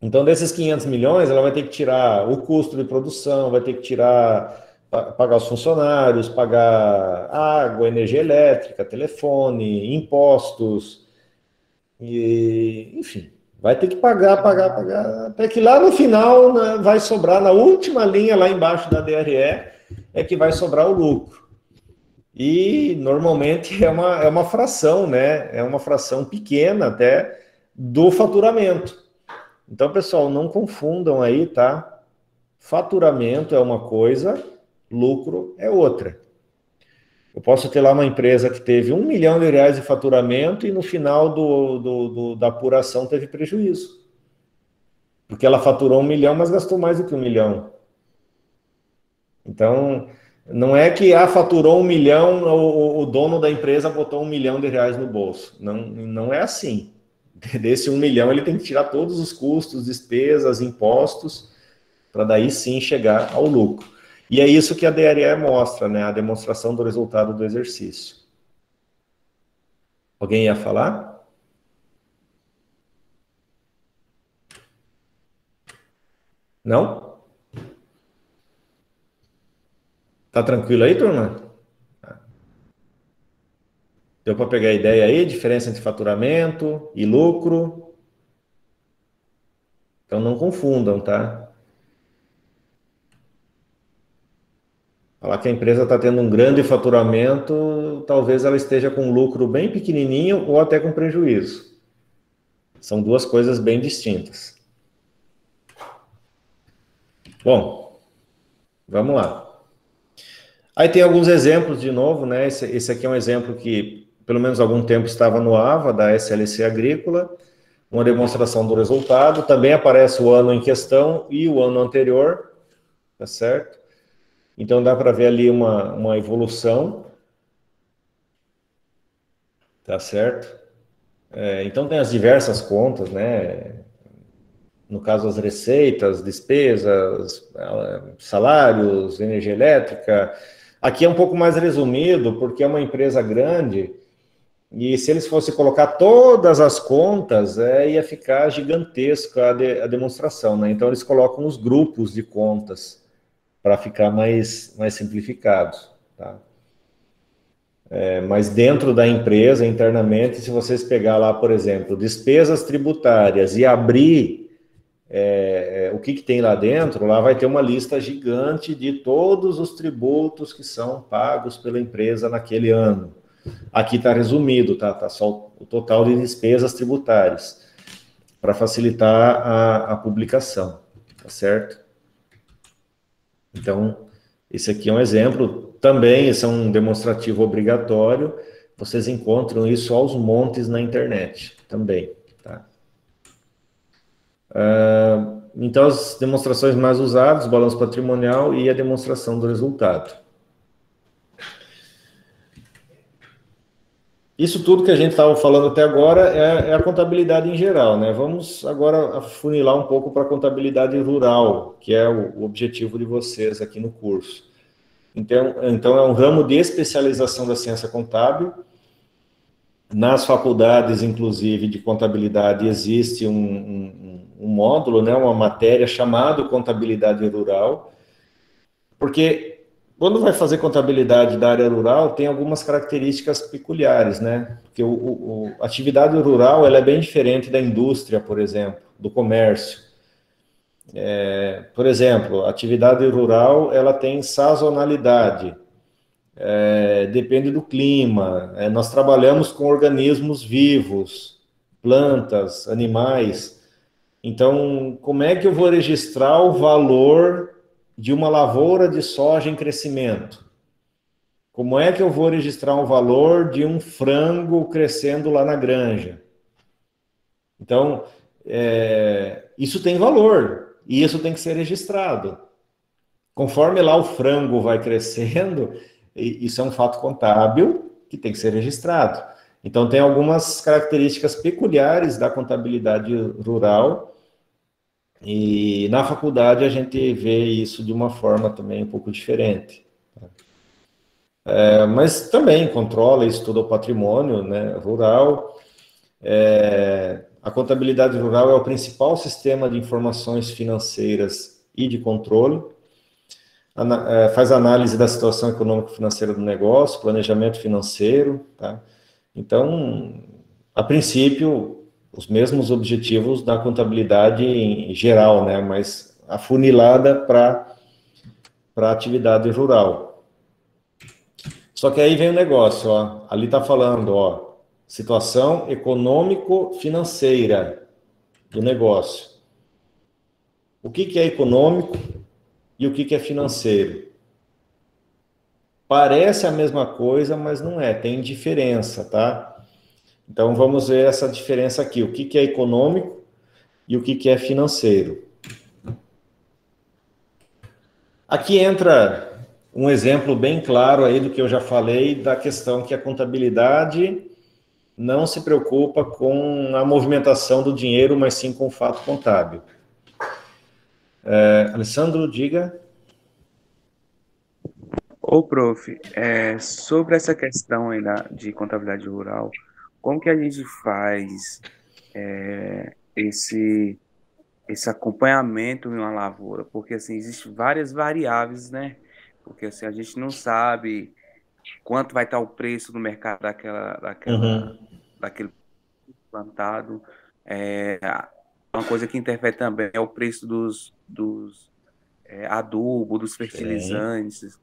Então, desses 500 milhões, ela vai ter que tirar o custo de produção, vai ter que pagar os funcionários, pagar água, energia elétrica, telefone, impostos, e, enfim, vai ter que pagar, até que lá no final, né, vai sobrar, na última linha lá embaixo da DRE, é que vai sobrar o lucro. E normalmente é uma fração, né? É uma fração pequena até do faturamento. Então, pessoal, não confundam aí, tá? Faturamento é uma coisa, lucro é outra. Eu posso ter lá uma empresa que teve R$1 milhão de faturamento e no final da apuração teve prejuízo. Porque ela faturou 1 milhão, mas gastou mais do que 1 milhão. Então, não é que faturou 1 milhão, o dono da empresa botou R$1 milhão no bolso. Não é assim. Desse 1 milhão, ele tem que tirar todos os custos, despesas, impostos, para daí sim chegar ao lucro. E é isso que a DRE mostra, né? A demonstração do resultado do exercício. Alguém ia falar? Não? Tá tranquilo aí, turma? Deu para pegar a ideia aí? Diferença entre faturamento e lucro? Então não confundam, tá? Falar que a empresa está tendo um grande faturamento, talvez ela esteja com um lucro bem pequenininho ou até com prejuízo. São duas coisas bem distintas. Bom, vamos lá. Aí tem alguns exemplos de novo, né? Esse aqui é um exemplo que, pelo menos há algum tempo, estava no AVA, da SLC Agrícola, uma demonstração do resultado. Também aparece o ano em questão e o ano anterior, tá certo? Então, dá para ver ali uma evolução, tá certo? Então, tem as diversas contas, né? No caso, as receitas, despesas, salários, energia elétrica. Aqui é um pouco mais resumido, porque é uma empresa grande, e se eles fossem colocar todas as contas, ia ficar gigantesca a demonstração, né? Então, eles colocam os grupos de contas, para ficar mais simplificado, tá? Mas dentro da empresa, internamente, se vocês pegar lá, por exemplo, despesas tributárias e abrir o que tem lá dentro, lá vai ter uma lista gigante de todos os tributos que são pagos pela empresa naquele ano. Aqui está resumido, tá só o total de despesas tributárias, para facilitar a publicação, tá certo? Então, esse aqui é um exemplo. Também, esse é um demonstrativo obrigatório. Vocês encontram isso aos montes na internet também, tá? Então, as demonstrações mais usadas, o balanço patrimonial e a demonstração do resultado. Isso tudo que a gente estava falando até agora é a contabilidade em geral, né? Vamos agora afunilar um pouco para a contabilidade rural, que é o objetivo de vocês aqui no curso. Então é um ramo de especialização da ciência contábil. Nas faculdades, inclusive, de contabilidade, existe um módulo, né, uma matéria chamada contabilidade rural, porque quando vai fazer contabilidade da área rural, tem algumas características peculiares, né? Porque a atividade rural ela é bem diferente da indústria, por exemplo, do comércio. Por exemplo, a atividade rural ela tem sazonalidade, depende do clima. Nós trabalhamos com organismos vivos, plantas, animais. Então, como é que eu vou registrar o valor de uma lavoura de soja em crescimento? Como é que eu vou registrar um valor de um frango crescendo lá na granja? Então, isso tem valor, e isso tem que ser registrado. Conforme lá o frango vai crescendo, isso é um fato contábil que tem que ser registrado. Então, tem algumas características peculiares da contabilidade rural, e na faculdade a gente vê isso de uma forma também um pouco diferente. Mas também controla e estuda o patrimônio, né, rural. A contabilidade rural é o principal sistema de informações financeiras e de controle. Faz análise da situação econômico-financeira do negócio, planejamento financeiro, tá? Então, a princípio, os mesmos objetivos da contabilidade em geral, né, mas afunilada para a atividade rural. Só que aí vem o negócio, ó, ali está falando, ó, situação econômico-financeira do negócio. O que é econômico e o que é financeiro? Parece a mesma coisa, mas não é, tem diferença, tá? Então, vamos ver essa diferença aqui. O que é econômico e o que é financeiro. Aqui entra um exemplo bem claro aí do que eu já falei, da questão que a contabilidade não se preocupa com a movimentação do dinheiro, mas sim com o fato contábil. Alessandro, diga. Ô, prof, sobre essa questão aí de contabilidade rural, como que a gente faz esse acompanhamento em uma lavoura? Porque, assim, existem várias variáveis, né? Porque, assim, a gente não sabe quanto vai estar o preço no mercado daquele plantado. Uma coisa que interfere também é o preço dos adubos, dos fertilizantes.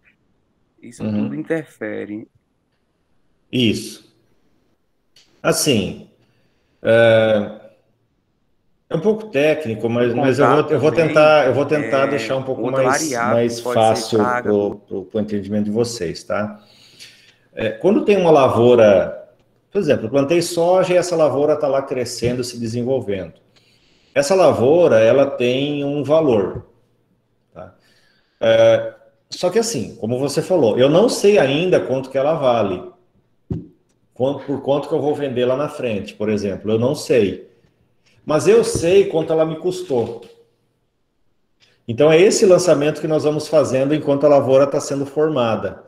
Isso tudo interfere. Isso. Assim, é um pouco técnico, mas eu vou tentar deixar um pouco mais fácil para o entendimento de vocês, tá? Quando tem uma lavoura, por exemplo, eu plantei soja e essa lavoura está lá crescendo, se desenvolvendo. Essa lavoura, ela tem um valor, tá? Só que assim, como você falou, eu não sei ainda quanto que ela vale. Por quanto que eu vou vender lá na frente, por exemplo, eu não sei. Mas eu sei quanto ela me custou. Então é esse lançamento que nós vamos fazendo enquanto a lavoura está sendo formada.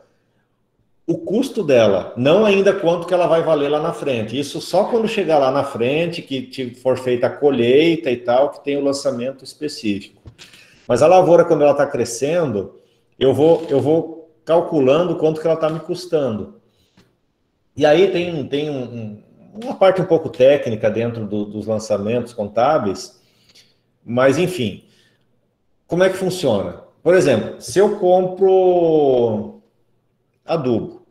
O custo dela, não ainda quanto que ela vai valer lá na frente. Isso só quando chegar lá na frente, que for feita a colheita e tal, que tem o lançamento específico. Mas a lavoura, quando ela está crescendo, eu vou calculando quanto que ela está me custando. E aí tem uma parte um pouco técnica dentro dos lançamentos contábeis, Mas, enfim, como é que funciona? Por exemplo, se eu compro adubo,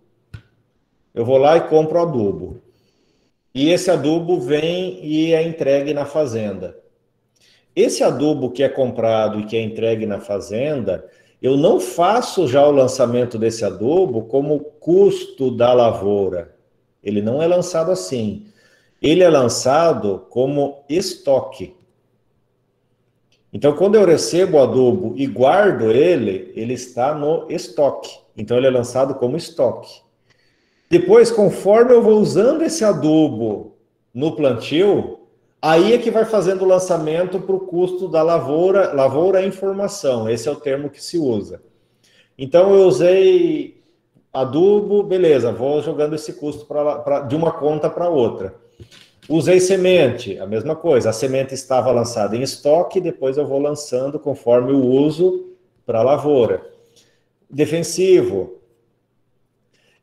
eu vou lá e compro adubo. E esse adubo vem e é entregue na fazenda. Esse adubo que é comprado e que é entregue na fazenda, eu não faço já o lançamento desse adubo como custo da lavoura. Ele não é lançado assim. Ele é lançado como estoque. Então, quando eu recebo o adubo e guardo ele, ele está no estoque. Então, ele é lançado como estoque. Depois, conforme eu vou usando esse adubo no plantio, aí é que vai fazendo o lançamento para o custo da lavoura. Lavoura é informação, esse é o termo que se usa. Então, eu usei adubo, beleza, vou jogando esse custo de uma conta para outra. Usei semente, a mesma coisa. A semente estava lançada em estoque, depois eu vou lançando conforme o uso para a lavoura. Defensivo.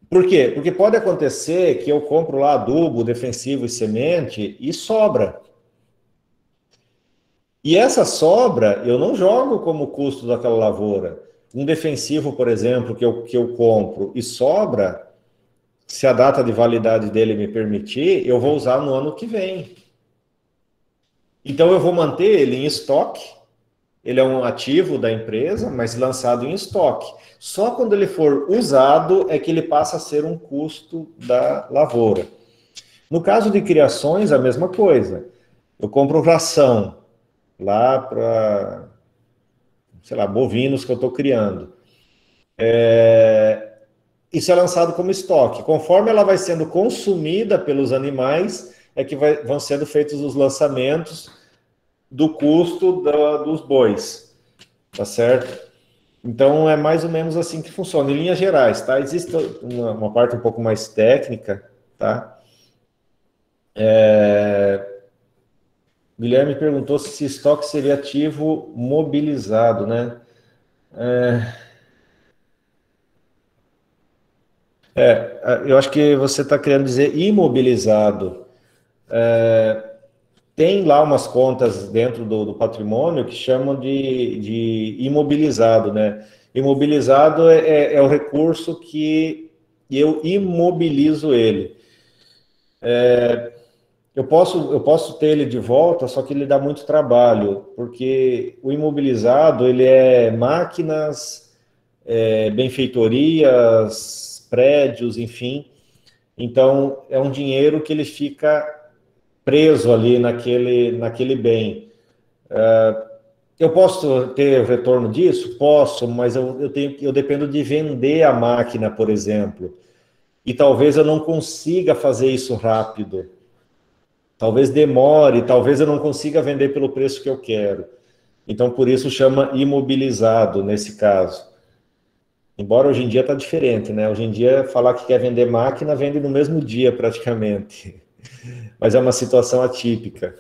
Por quê? Porque pode acontecer que eu compro lá adubo, defensivo e semente e sobra. E essa sobra eu não jogo como custo daquela lavoura. Um defensivo, por exemplo, que eu compro e sobra, se a data de validade dele me permitir, eu vou usar no ano que vem. Então eu vou manter ele em estoque. Ele é um ativo da empresa, mas lançado em estoque. Só quando ele for usado é que ele passa a ser um custo da lavoura. No caso de criações, a mesma coisa. Eu compro ração lá para, sei lá, bovinos que eu estou criando. Isso é lançado como estoque. Conforme ela vai sendo consumida pelos animais, é que vão sendo feitos os lançamentos do custo dos bois, tá certo? Então, é mais ou menos assim que funciona, em linhas gerais, tá? Existe uma parte um pouco mais técnica, tá? Guilherme perguntou se estoque seria ativo mobilizado, né? Eu acho que você está querendo dizer imobilizado. Tem lá umas contas dentro do patrimônio que chamam de imobilizado, né? Imobilizado é o recurso que eu imobilizo ele. Eu posso ter ele de volta, só que ele dá muito trabalho, porque o imobilizado, ele é máquinas, benfeitorias, prédios, enfim. Então, é um dinheiro que ele fica preso ali naquele bem. Eu posso ter retorno disso? Posso, mas eu dependo de vender a máquina, por exemplo. E talvez eu não consiga fazer isso rápido. Talvez demore, talvez eu não consiga vender pelo preço que eu quero. Então, por isso chama imobilizado nesse caso. Embora hoje em dia está diferente, né? Hoje em dia, falar que quer vender máquina, vende no mesmo dia, praticamente. Mas é uma situação atípica.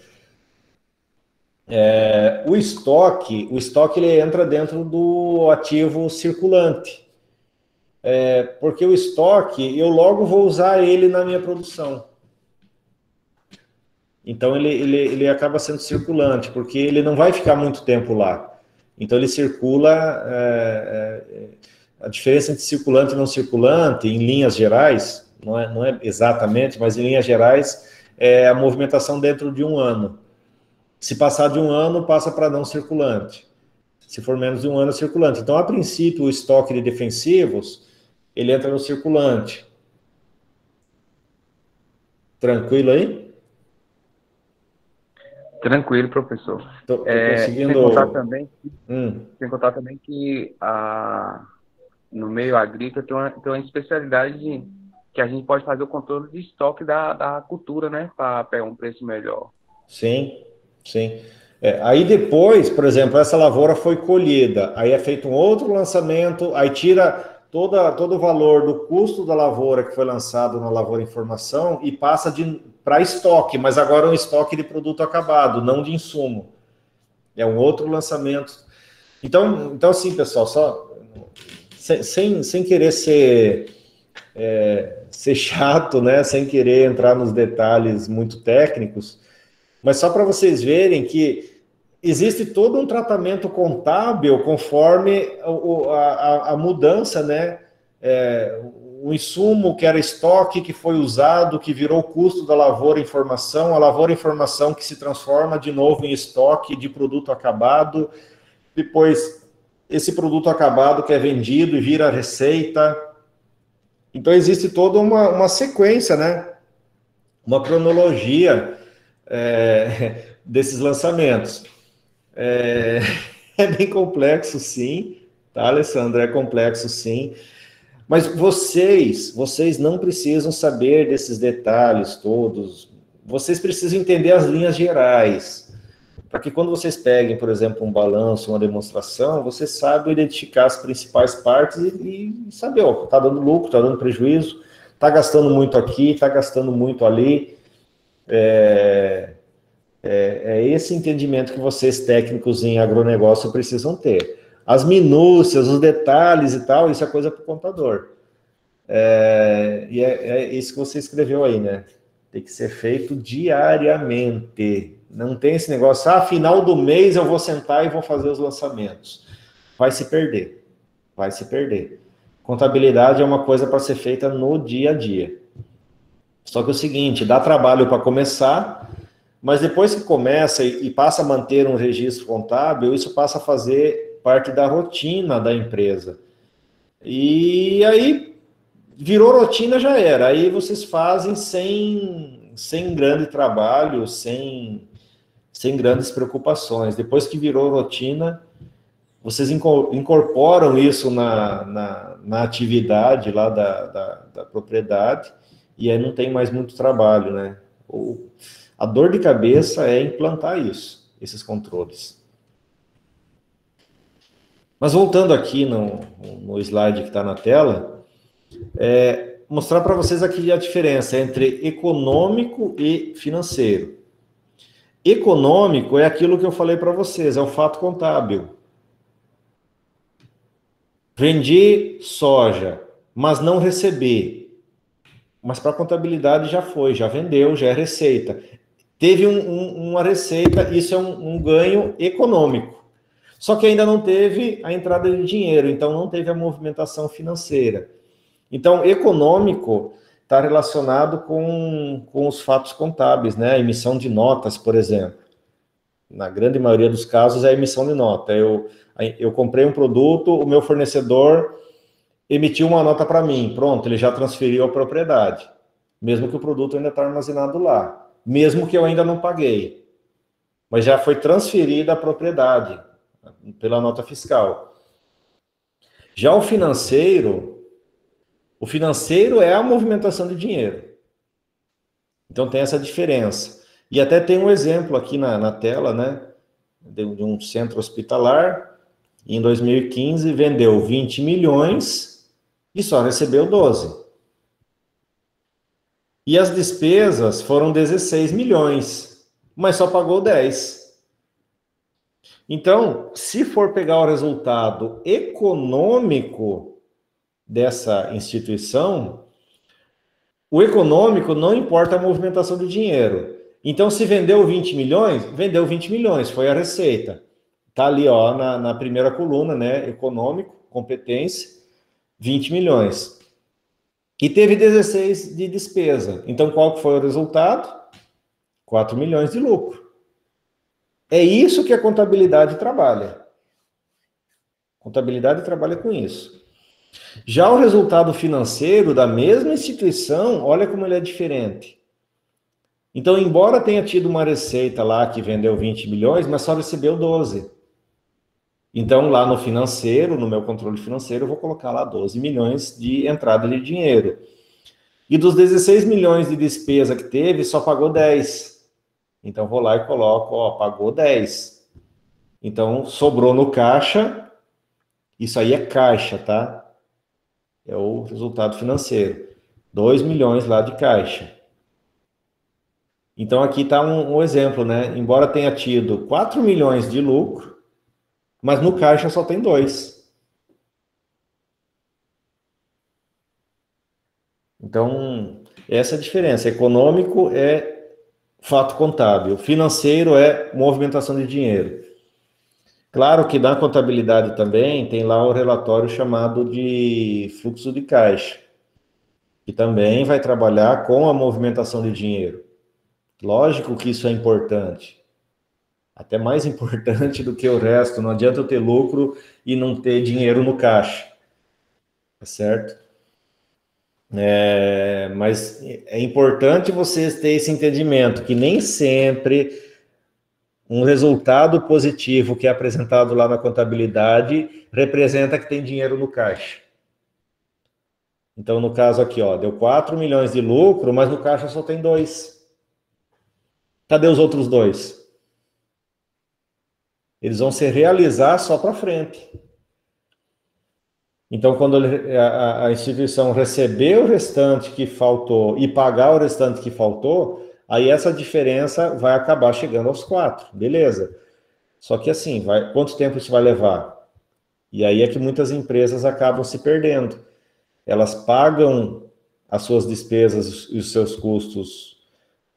O estoque ele entra dentro do ativo circulante. Porque o estoque, eu logo vou usar ele na minha produção. Então, ele acaba sendo circulante, porque ele não vai ficar muito tempo lá. Então, ele circula... a diferença entre circulante e não circulante, em linhas gerais, não é exatamente, mas em linhas gerais, é a movimentação dentro de um ano. Se passar de um ano, passa para não circulante. Se for menos de um ano, é circulante. Então, a princípio, o estoque de defensivos, ele entra no circulante. Tranquilo aí? Tranquilo, professor. Tô conseguindo... Sem contar também que no meio agrícola tem uma especialidade que a gente pode fazer o controle de estoque da cultura, né? Para pegar um preço melhor. Sim. Aí depois, por exemplo, essa lavoura foi colhida, aí é feito um outro lançamento, aí tira todo o valor do custo da lavoura que foi lançado na Lavoura Informação e passa para estoque, mas agora é um estoque de produto acabado, não de insumo. É um outro lançamento. Então assim, pessoal, só sem querer ser chato, né? Sem querer entrar nos detalhes muito técnicos, mas só para vocês verem que existe todo um tratamento contábil conforme a mudança, né? O insumo que era estoque, que foi usado, que virou custo da lavoura informação, a lavoura informação que se transforma de novo em estoque de produto acabado, depois esse produto acabado que é vendido e vira receita. Então existe toda uma sequência, né? Uma cronologia desses lançamentos. É bem complexo, sim, tá, Alessandra? É complexo, sim. Mas vocês não precisam saber desses detalhes todos. Vocês precisam entender as linhas gerais. Para que quando vocês peguem, por exemplo, um balanço, uma demonstração, você sabe identificar as principais partes e saber, ó, está dando lucro, está dando prejuízo, está gastando muito aqui, está gastando muito ali. É esse entendimento que vocês, técnicos em agronegócio, precisam ter. As minúcias, os detalhes e tal, isso é coisa para o contador. E é isso que você escreveu aí, né? Tem que ser feito diariamente. Não tem esse negócio, final do mês eu vou sentar e vou fazer os lançamentos. Vai se perder. Vai se perder. Contabilidade é uma coisa para ser feita no dia a dia. Só que é o seguinte, dá trabalho para começar, mas depois que começa e passa a manter um registro contábil, isso passa a fazer parte da rotina da empresa. E aí, virou rotina, já era. Aí vocês fazem sem grande trabalho, sem grandes preocupações. Depois que virou rotina, vocês incorporam isso na atividade lá da propriedade, e aí não tem mais muito trabalho, né? A dor de cabeça é implantar isso, esses controles. Mas voltando aqui no slide que está na tela, mostrar para vocês aqui a diferença entre econômico e financeiro. Econômico é aquilo que eu falei para vocês, é o fato contábil. Vendi soja, mas não recebi. Mas para a contabilidade já foi, já vendeu, já é receita. Teve uma receita, isso é um ganho econômico. Só que ainda não teve a entrada de dinheiro, então não teve a movimentação financeira. Então, econômico está relacionado com os fatos contábeis, né? A emissão de notas, por exemplo. Na grande maioria dos casos é a emissão de nota. Eu comprei um produto, o meu fornecedor emitiu uma nota para mim. Pronto, ele já transferiu a propriedade. Mesmo que o produto ainda está armazenado lá. Mesmo que eu ainda não paguei. Mas já foi transferida a propriedade pela nota fiscal. Já o financeiro é a movimentação de dinheiro. Então tem essa diferença. E até tem um exemplo aqui na tela, né? De um centro hospitalar, em 2015 vendeu 20 milhões e só recebeu 12. E as despesas foram 16 milhões, mas só pagou 10. Então, se for pegar o resultado econômico dessa instituição, o econômico não importa a movimentação do dinheiro. Então, se vendeu 20 milhões, foi a receita. Está ali, ó, na primeira coluna, né? Econômico, competência, 20 milhões. E teve 16 de despesa. Então, qual que foi o resultado? 4 milhões de lucro. É isso que a contabilidade trabalha. A contabilidade trabalha com isso. Já o resultado financeiro da mesma instituição, olha como ele é diferente. Então, embora tenha tido uma receita lá que vendeu 20 milhões, mas só recebeu 12. Então, lá no financeiro, no meu controle financeiro, eu vou colocar lá 12 milhões de entrada de dinheiro. E dos 16 milhões de despesa que teve, só pagou 10. Então, vou lá e coloco, ó, pagou 10. Então, sobrou no caixa, isso aí é caixa, tá? É o resultado financeiro. 2 milhões lá de caixa. Então, aqui está um exemplo, né? Embora tenha tido 4 milhões de lucro, mas no caixa só tem 2. Então, essa é a diferença. Econômico é fato contábil. Financeiro é movimentação de dinheiro. Claro que na contabilidade também tem lá o relatório chamado de fluxo de caixa, que também vai trabalhar com a movimentação de dinheiro. Lógico que isso é importante, até mais importante do que o resto. Não adianta eu ter lucro e não ter dinheiro no caixa, tá certo? Mas é importante vocês terem esse entendimento, que nem sempre um resultado positivo que é apresentado lá na contabilidade representa que tem dinheiro no caixa. Então, no caso aqui, ó, deu 4 milhões de lucro, mas no caixa só tem 2. Cadê os outros 2? Eles vão se realizar só para frente. Então, quando a instituição receber o restante que faltou e pagar o restante que faltou, aí essa diferença vai acabar chegando aos 4, beleza. Só que assim, quanto tempo isso vai levar? E aí é que muitas empresas acabam se perdendo. Elas pagam as suas despesas e os seus custos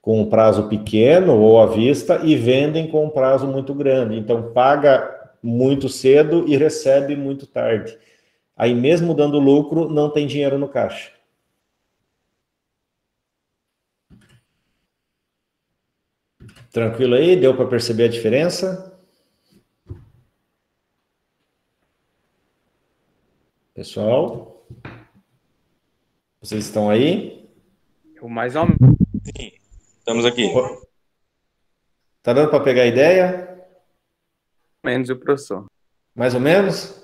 com um prazo pequeno ou à vista e vendem com um prazo muito grande. Então, paga muito cedo e recebe muito tarde. Aí, mesmo dando lucro, não tem dinheiro no caixa. Tranquilo aí? Deu para perceber a diferença? Pessoal? Vocês estão aí? Eu mais ou menos. Sim, estamos aqui. Tá dando para pegar a ideia? Menos o professor. Mais ou menos?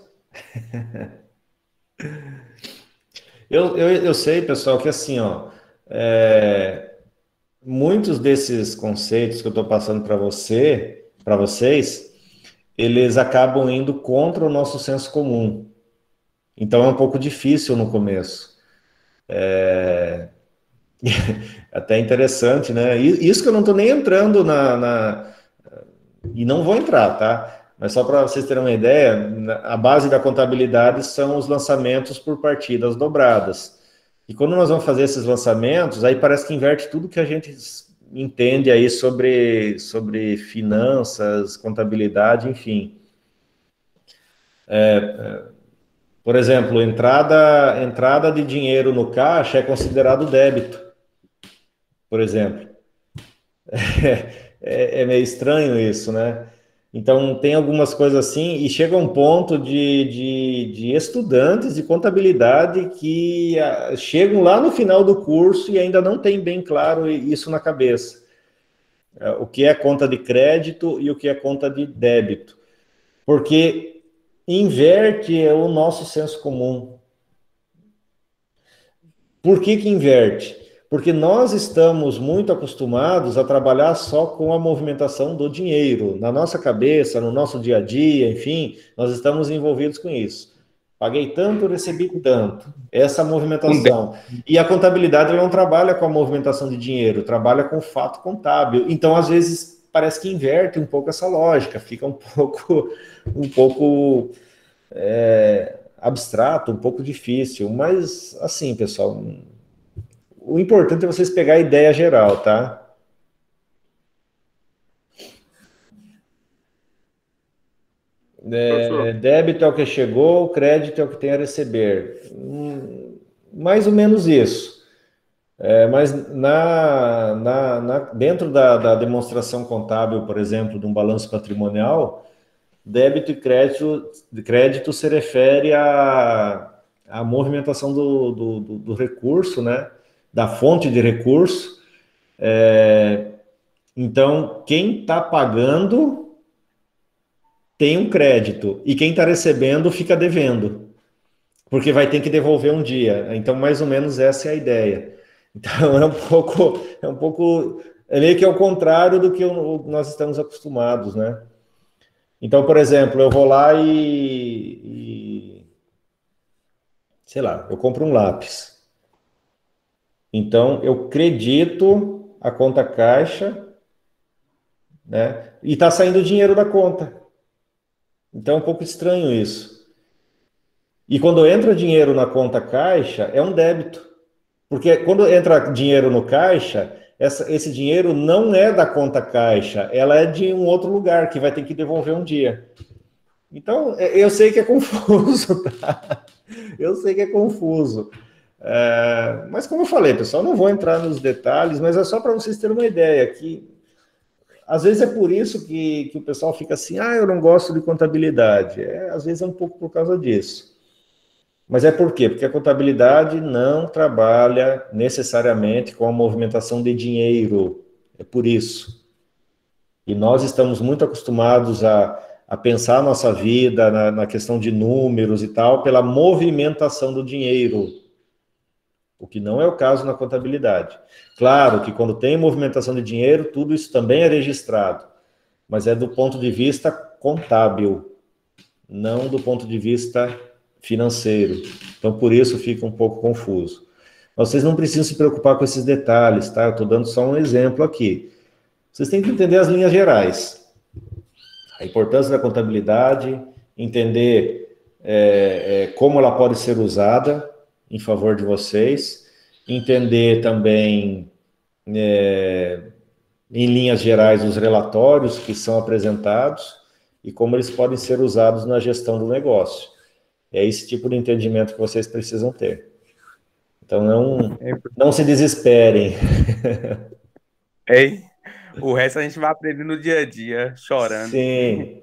Eu sei, pessoal, que assim, ó, muitos desses conceitos que eu estou passando para vocês, eles acabam indo contra o nosso senso comum. Então é um pouco difícil no começo. Até interessante, né? Isso que eu não estou nem entrando e não vou entrar, tá? Mas só para vocês terem uma ideia, a base da contabilidade são os lançamentos por partidas dobradas. E quando nós vamos fazer esses lançamentos, aí parece que inverte tudo que a gente entende aí sobre finanças, contabilidade, enfim. Por exemplo, entrada de dinheiro no caixa é considerado débito, por exemplo. É meio estranho isso, né? Então, tem algumas coisas assim, e chega um ponto de estudantes de contabilidade que chegam lá no final do curso e ainda não tem bem claro isso na cabeça. O que é conta de crédito e o que é conta de débito. Porque inverte o nosso senso comum. Por que inverte? Porque nós estamos muito acostumados a trabalhar só com a movimentação do dinheiro. Na nossa cabeça, no nosso dia a dia, enfim, nós estamos envolvidos com isso. Paguei tanto, recebi tanto. Essa movimentação. E a contabilidade não trabalha com a movimentação de dinheiro, trabalha com o fato contábil. Então, às vezes, parece que inverte um pouco essa lógica, fica um pouco abstrato, um pouco difícil. Mas, assim, pessoal, o importante é vocês pegar a ideia geral, tá? Débito é o que chegou, crédito é o que tem a receber. Mais ou menos isso. Mas dentro da demonstração contábil, por exemplo, de um balanço patrimonial, débito e crédito se refere à movimentação do recurso, né? Da fonte de recurso. Então, quem está pagando tem um crédito e quem está recebendo fica devendo, porque vai ter que devolver um dia. Então, mais ou menos essa é a ideia. Então, é meio que ao contrário do que nós estamos acostumados, né? Então, por exemplo, eu vou lá sei lá, eu compro um lápis. Então, eu credito a conta caixa, né? E está saindo dinheiro da conta. Então, é um pouco estranho isso. E quando entra dinheiro na conta caixa, é um débito. Porque quando entra dinheiro no caixa, esse dinheiro não é da conta caixa, ela é de um outro lugar, que vai ter que devolver um dia. Então, eu sei que é confuso, tá? Eu sei que é confuso. Mas como eu falei, pessoal, não vou entrar nos detalhes, mas é só para vocês terem uma ideia que às vezes é por isso que o pessoal fica assim, eu não gosto de contabilidade. Às vezes é um pouco por causa disso. Mas é por quê? Porque a contabilidade não trabalha necessariamente com a movimentação de dinheiro. É por isso. E nós estamos muito acostumados a pensar a nossa vida na questão de números e tal, pela movimentação do dinheiro, o que não é o caso na contabilidade. Claro que quando tem movimentação de dinheiro, tudo isso também é registrado, mas é do ponto de vista contábil, não do ponto de vista financeiro. Então, por isso fica um pouco confuso. Vocês não precisam se preocupar com esses detalhes, tá? Eu estou dando só um exemplo aqui. Vocês têm que entender as linhas gerais. A importância da contabilidade, entender como ela pode ser usada em favor de vocês, entender também, em linhas gerais, os relatórios que são apresentados e como eles podem ser usados na gestão do negócio. É esse tipo de entendimento que vocês precisam ter. Então, não se desesperem. O resto a gente vai aprender no dia a dia, chorando. Sim.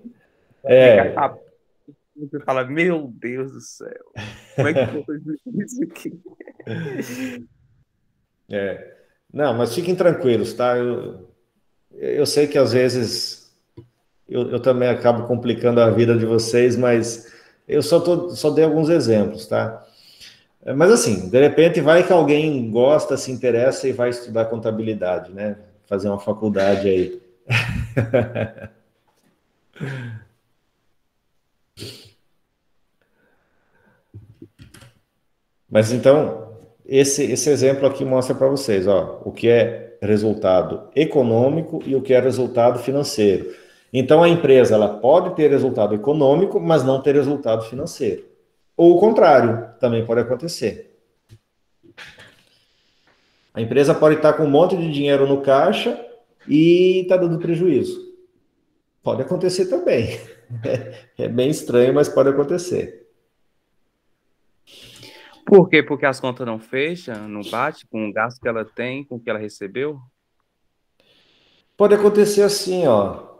Você fala, meu Deus do céu, como é que eu tô isso aqui? Não, mas fiquem tranquilos, tá? Eu sei que às vezes eu também acabo complicando a vida de vocês, mas eu só dei alguns exemplos, tá? Mas assim, de repente vai que alguém gosta, se interessa e vai estudar contabilidade, né? Fazer uma faculdade aí. Mas então, esse exemplo aqui mostra para vocês, ó, o que é resultado econômico e o que é resultado financeiro. Então, a empresa ela pode ter resultado econômico, mas não ter resultado financeiro. Ou o contrário, também pode acontecer. A empresa pode estar com um monte de dinheiro no caixa e está dando prejuízo. Pode acontecer também. É bem estranho, mas pode acontecer. Por quê? Porque as contas não fecham, não bate com o gasto que ela tem, com o que ela recebeu? Pode acontecer assim, ó.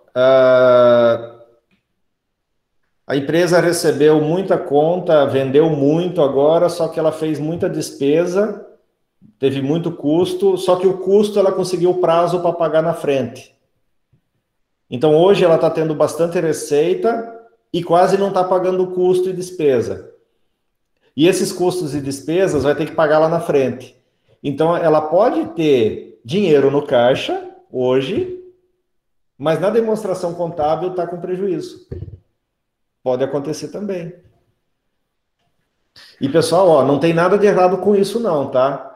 A empresa recebeu muita conta, vendeu muito agora, só que ela fez muita despesa, teve muito custo, só que o custo ela conseguiu o prazo para pagar na frente. Então hoje ela está tendo bastante receita e quase não está pagando custo e despesa. E esses custos e despesas vai ter que pagar lá na frente. Então ela pode ter dinheiro no caixa hoje, mas na demonstração contábil está com prejuízo. Pode acontecer também. E pessoal, ó, não tem nada de errado com isso não, tá?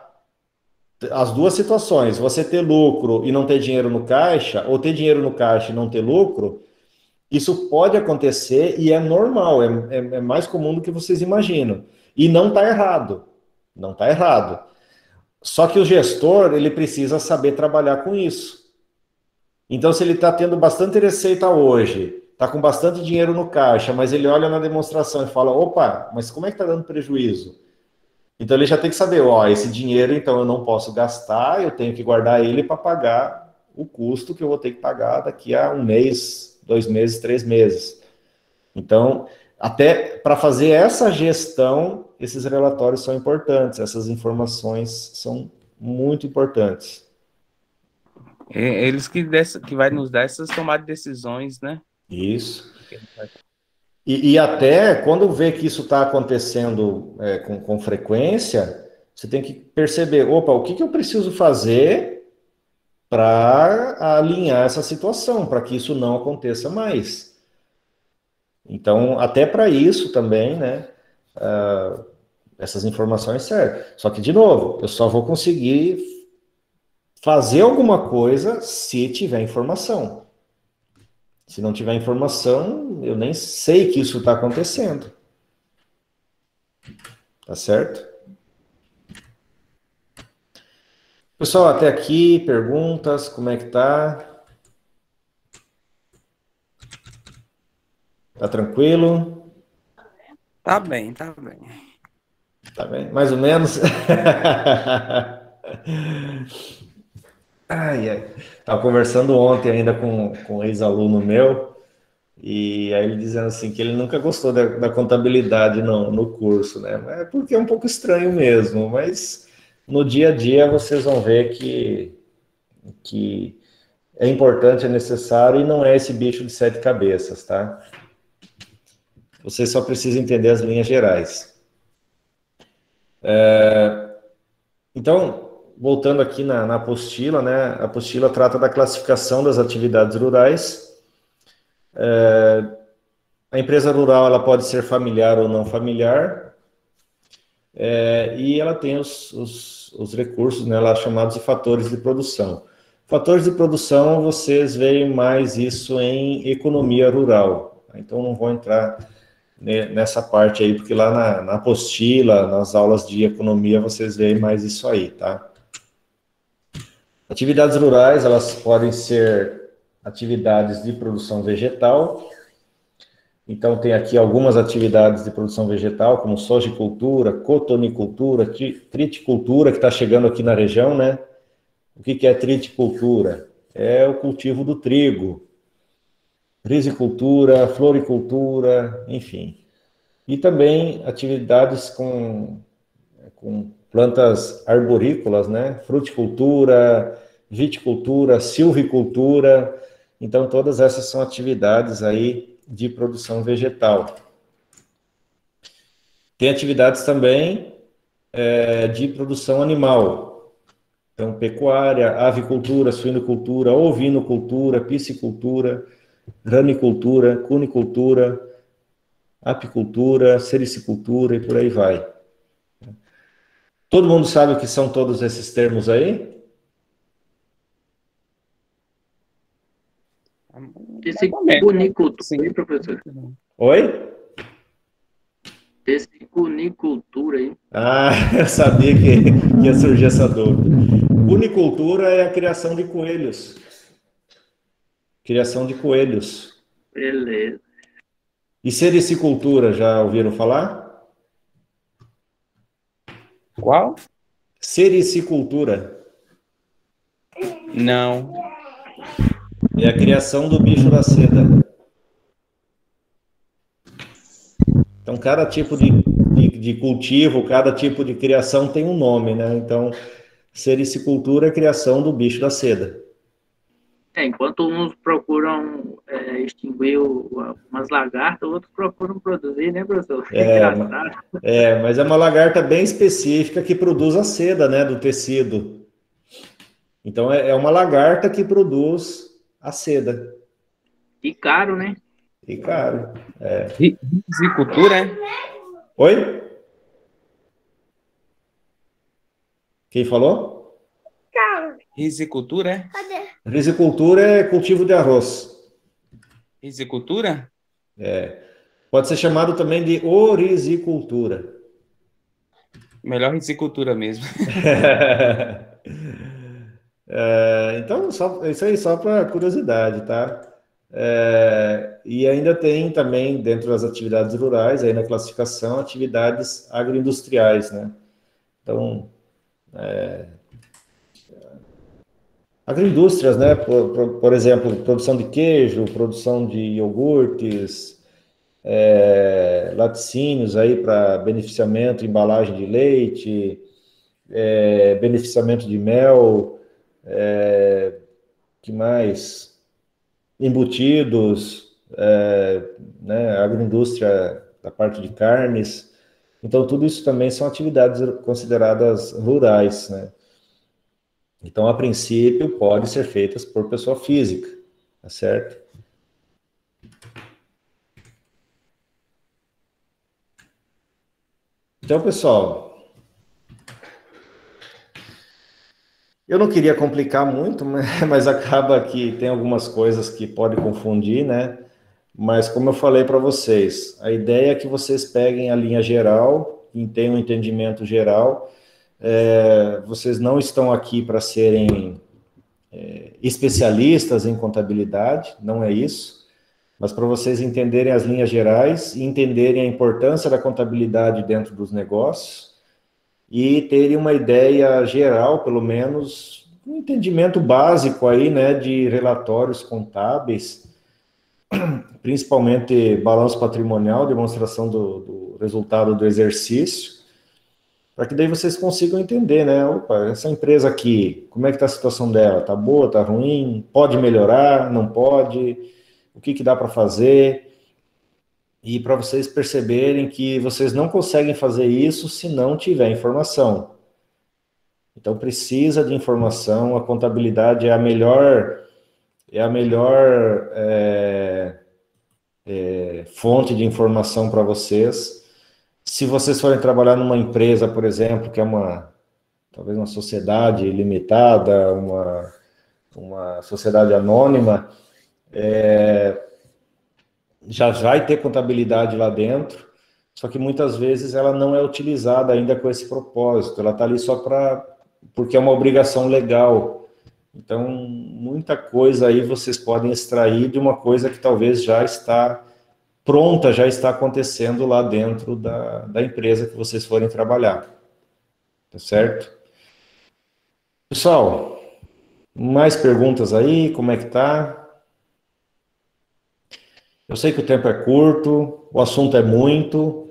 As duas situações, você ter lucro e não ter dinheiro no caixa, ou ter dinheiro no caixa e não ter lucro, isso pode acontecer e é normal, é mais comum do que vocês imaginam. E não está errado, não está errado. Só que o gestor, ele precisa saber trabalhar com isso. Então, se ele está tendo bastante receita hoje, está com bastante dinheiro no caixa, mas ele olha na demonstração e fala, opa, mas como é que está dando prejuízo? Então, ele já tem que saber, ó, esse dinheiro, então, eu não posso gastar, eu tenho que guardar ele para pagar o custo que eu vou ter que pagar daqui a 1 mês, 2 meses, 3 meses. Então, até para fazer essa gestão, esses relatórios são importantes, essas informações são muito importantes. Eles que vai nos dar essas tomadas de decisões, né? Isso. E até quando vê que isso está acontecendo com frequência, você tem que perceber, opa, o que eu preciso fazer para alinhar essa situação, para que isso não aconteça mais. Então, até para isso também, né, essas informações servem. Só que, de novo, eu só vou conseguir fazer alguma coisa se tiver informação. Se não tiver informação, eu nem sei que isso está acontecendo. Tá certo? Pessoal, até aqui, perguntas, como é que tá? Tá tranquilo? Tá bem, tá bem. Tá bem? Mais ou menos? Ai, ai. Tava conversando ontem ainda com um ex-aluno meu, e aí ele dizendo assim que ele nunca gostou da contabilidade no curso, né? É porque é um pouco estranho mesmo, mas no dia a dia vocês vão ver que é importante, é necessário e não é esse bicho de 7 cabeças, tá? Você só precisa entender as linhas gerais. Então, voltando aqui na apostila, né? A apostila trata da classificação das atividades rurais. A empresa rural ela pode ser familiar ou não familiar, e ela tem os recursos, né, lá chamados de fatores de produção. Fatores de produção, vocês veem mais isso em economia rural. Então, não vou entrar nessa parte aí, porque lá na apostila, nas aulas de economia, vocês veem mais isso aí, tá? Atividades rurais, elas podem ser atividades de produção vegetal. Então, tem aqui algumas atividades de produção vegetal, como sojicultura, cotonicultura, triticultura, que está chegando aqui na região, né? O que é triticultura? É o cultivo do trigo, risicultura, floricultura, enfim. E também atividades com plantas arborícolas, né? Fruticultura, viticultura, silvicultura. Então, todas essas são atividades aí de produção vegetal. Tem atividades também de produção animal. Então, pecuária, avicultura, suinocultura, ovinocultura, piscicultura, ranicultura, cunicultura, apicultura, sericicultura e por aí vai. Todo mundo sabe o que são todos esses termos aí? Piscicunicultura, professor. Oi? Piscicunicultura aí. Ah, eu sabia que ia surgir essa dúvida. Cunicultura é a criação de coelhos. Criação de coelhos. Beleza. E sericicultura, já ouviram falar? Qual? Sericicultura. Não. É a criação do bicho da seda. Então, cada tipo de cultivo, cada tipo de criação tem um nome, né? Então, sericicultura é a criação do bicho da seda. Enquanto uns procuram extinguir umas lagartas, outros procuram produzir, né, professor? Mas é uma lagarta bem específica que produz a seda, né, do tecido. Então, é uma lagarta que produz a seda. E caro, né? E caro. Risicultura, é? Oi? Quem falou? Risicultura, é? Risicultura é cultivo de arroz. Risicultura? Pode ser chamado também de orizicultura. Melhor risicultura mesmo. Então, isso aí só para curiosidade, tá? E ainda tem também, dentro das atividades rurais, aí na classificação, atividades agroindustriais, né? Então, agroindústrias, né? Por exemplo, produção de queijo, produção de iogurtes, laticínios aí para beneficiamento, embalagem de leite, beneficiamento de mel, que mais? Embutidos, né? Agroindústria da parte de carnes. Então, tudo isso também são atividades consideradas rurais, né? Então, a princípio, pode ser feitas por pessoa física, tá certo? Então, pessoal, eu não queria complicar muito, mas acaba que tem algumas coisas que podem confundir, né? Mas, como eu falei para vocês, a ideia é que vocês peguem a linha geral e tenham um entendimento geral. Vocês não estão aqui para serem especialistas em contabilidade, não é isso. mas para vocês entenderem as linhas gerais e entenderem a importância da contabilidade dentro dos negócios e terem uma ideia geral, pelo menos, um entendimento básico aí, né, de relatórios contábeis, principalmente balanço patrimonial, demonstração do resultado do exercício, para que daí vocês consigam entender, né, opa, essa empresa aqui, como é que está a situação dela? Está boa, está ruim? Pode melhorar? Não pode? O que dá para fazer? E para vocês perceberem que vocês não conseguem fazer isso se não tiver informação. Então precisa de informação, a contabilidade é a melhor fonte de informação para vocês. Se vocês forem trabalhar numa empresa, por exemplo, que é talvez uma sociedade limitada, uma sociedade anônima, já vai ter contabilidade lá dentro, só que muitas vezes ela não é utilizada ainda com esse propósito, ela está ali só porque é uma obrigação legal. Então, muita coisa aí vocês podem extrair de uma coisa que talvez já está pronta, já está acontecendo lá dentro da empresa que vocês forem trabalhar. Tá certo? Pessoal, mais perguntas aí? Como é que tá? Eu sei que o tempo é curto, o assunto é muito,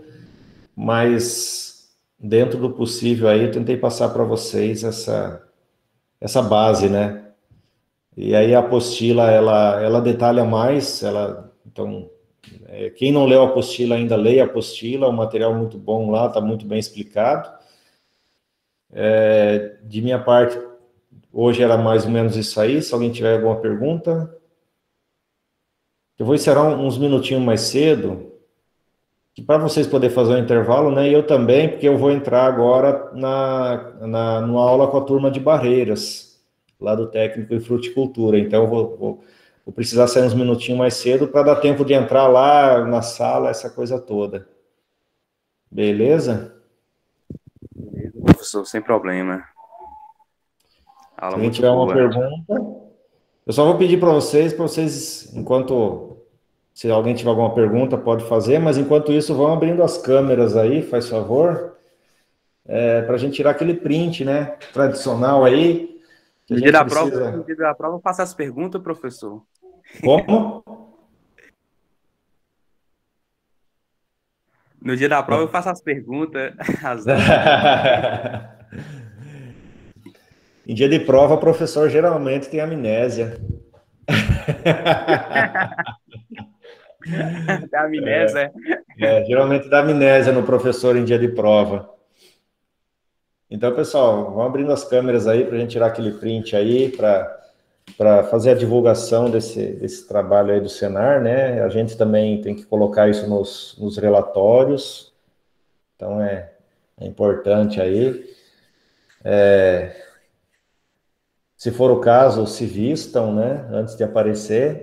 mas dentro do possível aí eu tentei passar para vocês essa base, né? E aí a apostila, ela detalha mais, então, quem não leu a apostila ainda, leia a apostila, o material muito bom lá, está muito bem explicado. De minha parte, hoje era mais ou menos isso aí, se alguém tiver alguma pergunta. Eu vou encerrar uns minutinhos mais cedo, para vocês poderem fazer um intervalo, né? E eu também, porque eu vou entrar agora numa aula com a turma de barreiras, lá do técnico em fruticultura. Então, eu vou precisar sair uns minutinhos mais cedo para dar tempo de entrar lá na sala, essa coisa toda. Beleza? Beleza, professor, sem problema. Se alguém tiver uma pergunta, eu só vou pedir para vocês, se alguém tiver alguma pergunta, pode fazer, mas enquanto isso, vão abrindo as câmeras aí, faz favor, para a gente tirar aquele print, né, tradicional aí. No dia da prova, eu faço as perguntas, professor. Como? No dia da prova, eu faço as perguntas. Em dia de prova, o professor geralmente tem amnésia. Dá amnésia. Geralmente dá amnésia no professor em dia de prova. Então, pessoal, vamos abrindo as câmeras aí para a gente tirar aquele print aí, para fazer a divulgação desse trabalho aí do Senar, né? A gente também tem que colocar isso nos relatórios, então é importante aí. Se for o caso, se vistam, né? Antes de aparecer.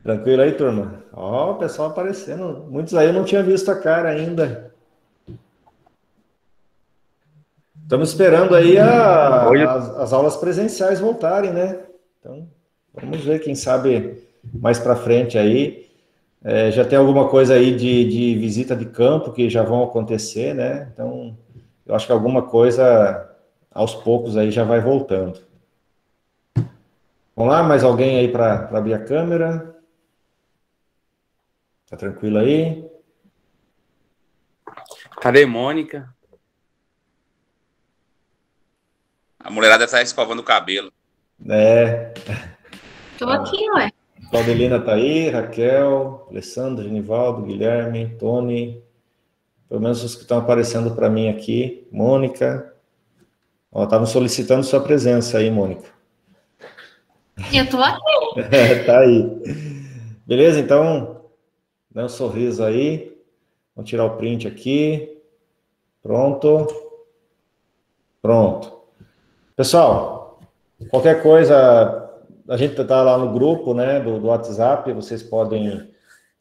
Tranquilo aí, turma? Ó, o pessoal aparecendo. Muitos aí eu não tinha visto a cara ainda. Estamos esperando aí as aulas presenciais voltarem, né? Então, vamos ver, quem sabe mais para frente aí. Já tem alguma coisa aí de visita de campo que já vão acontecer, né? Então, eu acho que alguma coisa, aos poucos, aí já vai voltando. Vamos lá, mais alguém aí para abrir a câmera? Tá tranquilo aí? Cadê Mônica? A mulherada está escovando o cabelo. Tô aqui, ué. Claudelina tá aí, Raquel, Alessandra, Genivaldo, Guilherme, Tony, pelo menos os que estão aparecendo para mim aqui, Mônica. Ó, estavam solicitando sua presença aí, Mônica. Eu tô aqui. Tá aí. Beleza, então, dá um sorriso aí. Vamos tirar o print aqui. Pronto. Pessoal, qualquer coisa, a gente está lá no grupo, né, do WhatsApp, vocês podem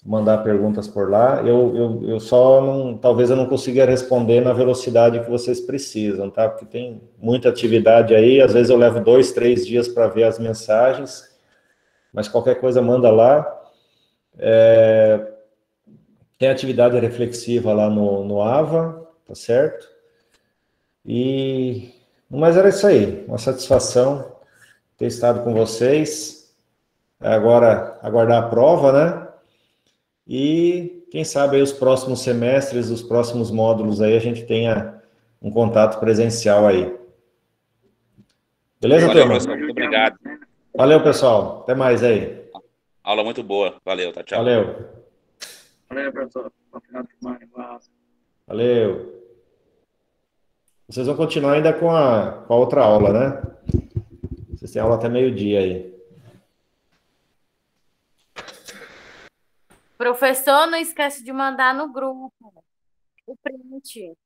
mandar perguntas por lá. Eu só não, talvez eu não consiga responder na velocidade que vocês precisam, tá? Porque tem muita atividade aí, às vezes eu levo 2, 3 dias para ver as mensagens, mas qualquer coisa manda lá. Tem atividade reflexiva lá no AVA, tá certo? Mas era isso aí, uma satisfação ter estado com vocês. Agora, aguardar a prova, né? E quem sabe aí os próximos semestres, os próximos módulos aí, a gente tenha um contato presencial aí. Beleza, Valeu, turma? professor. Muito obrigado. Valeu, pessoal. Até mais aí. Aula muito boa. Valeu, tchau. Valeu. Valeu, professor. Bom final de semana. Valeu. Vocês vão continuar ainda com a outra aula, né? Vocês têm aula até meio-dia aí. Professor, não esquece de mandar no grupo o print.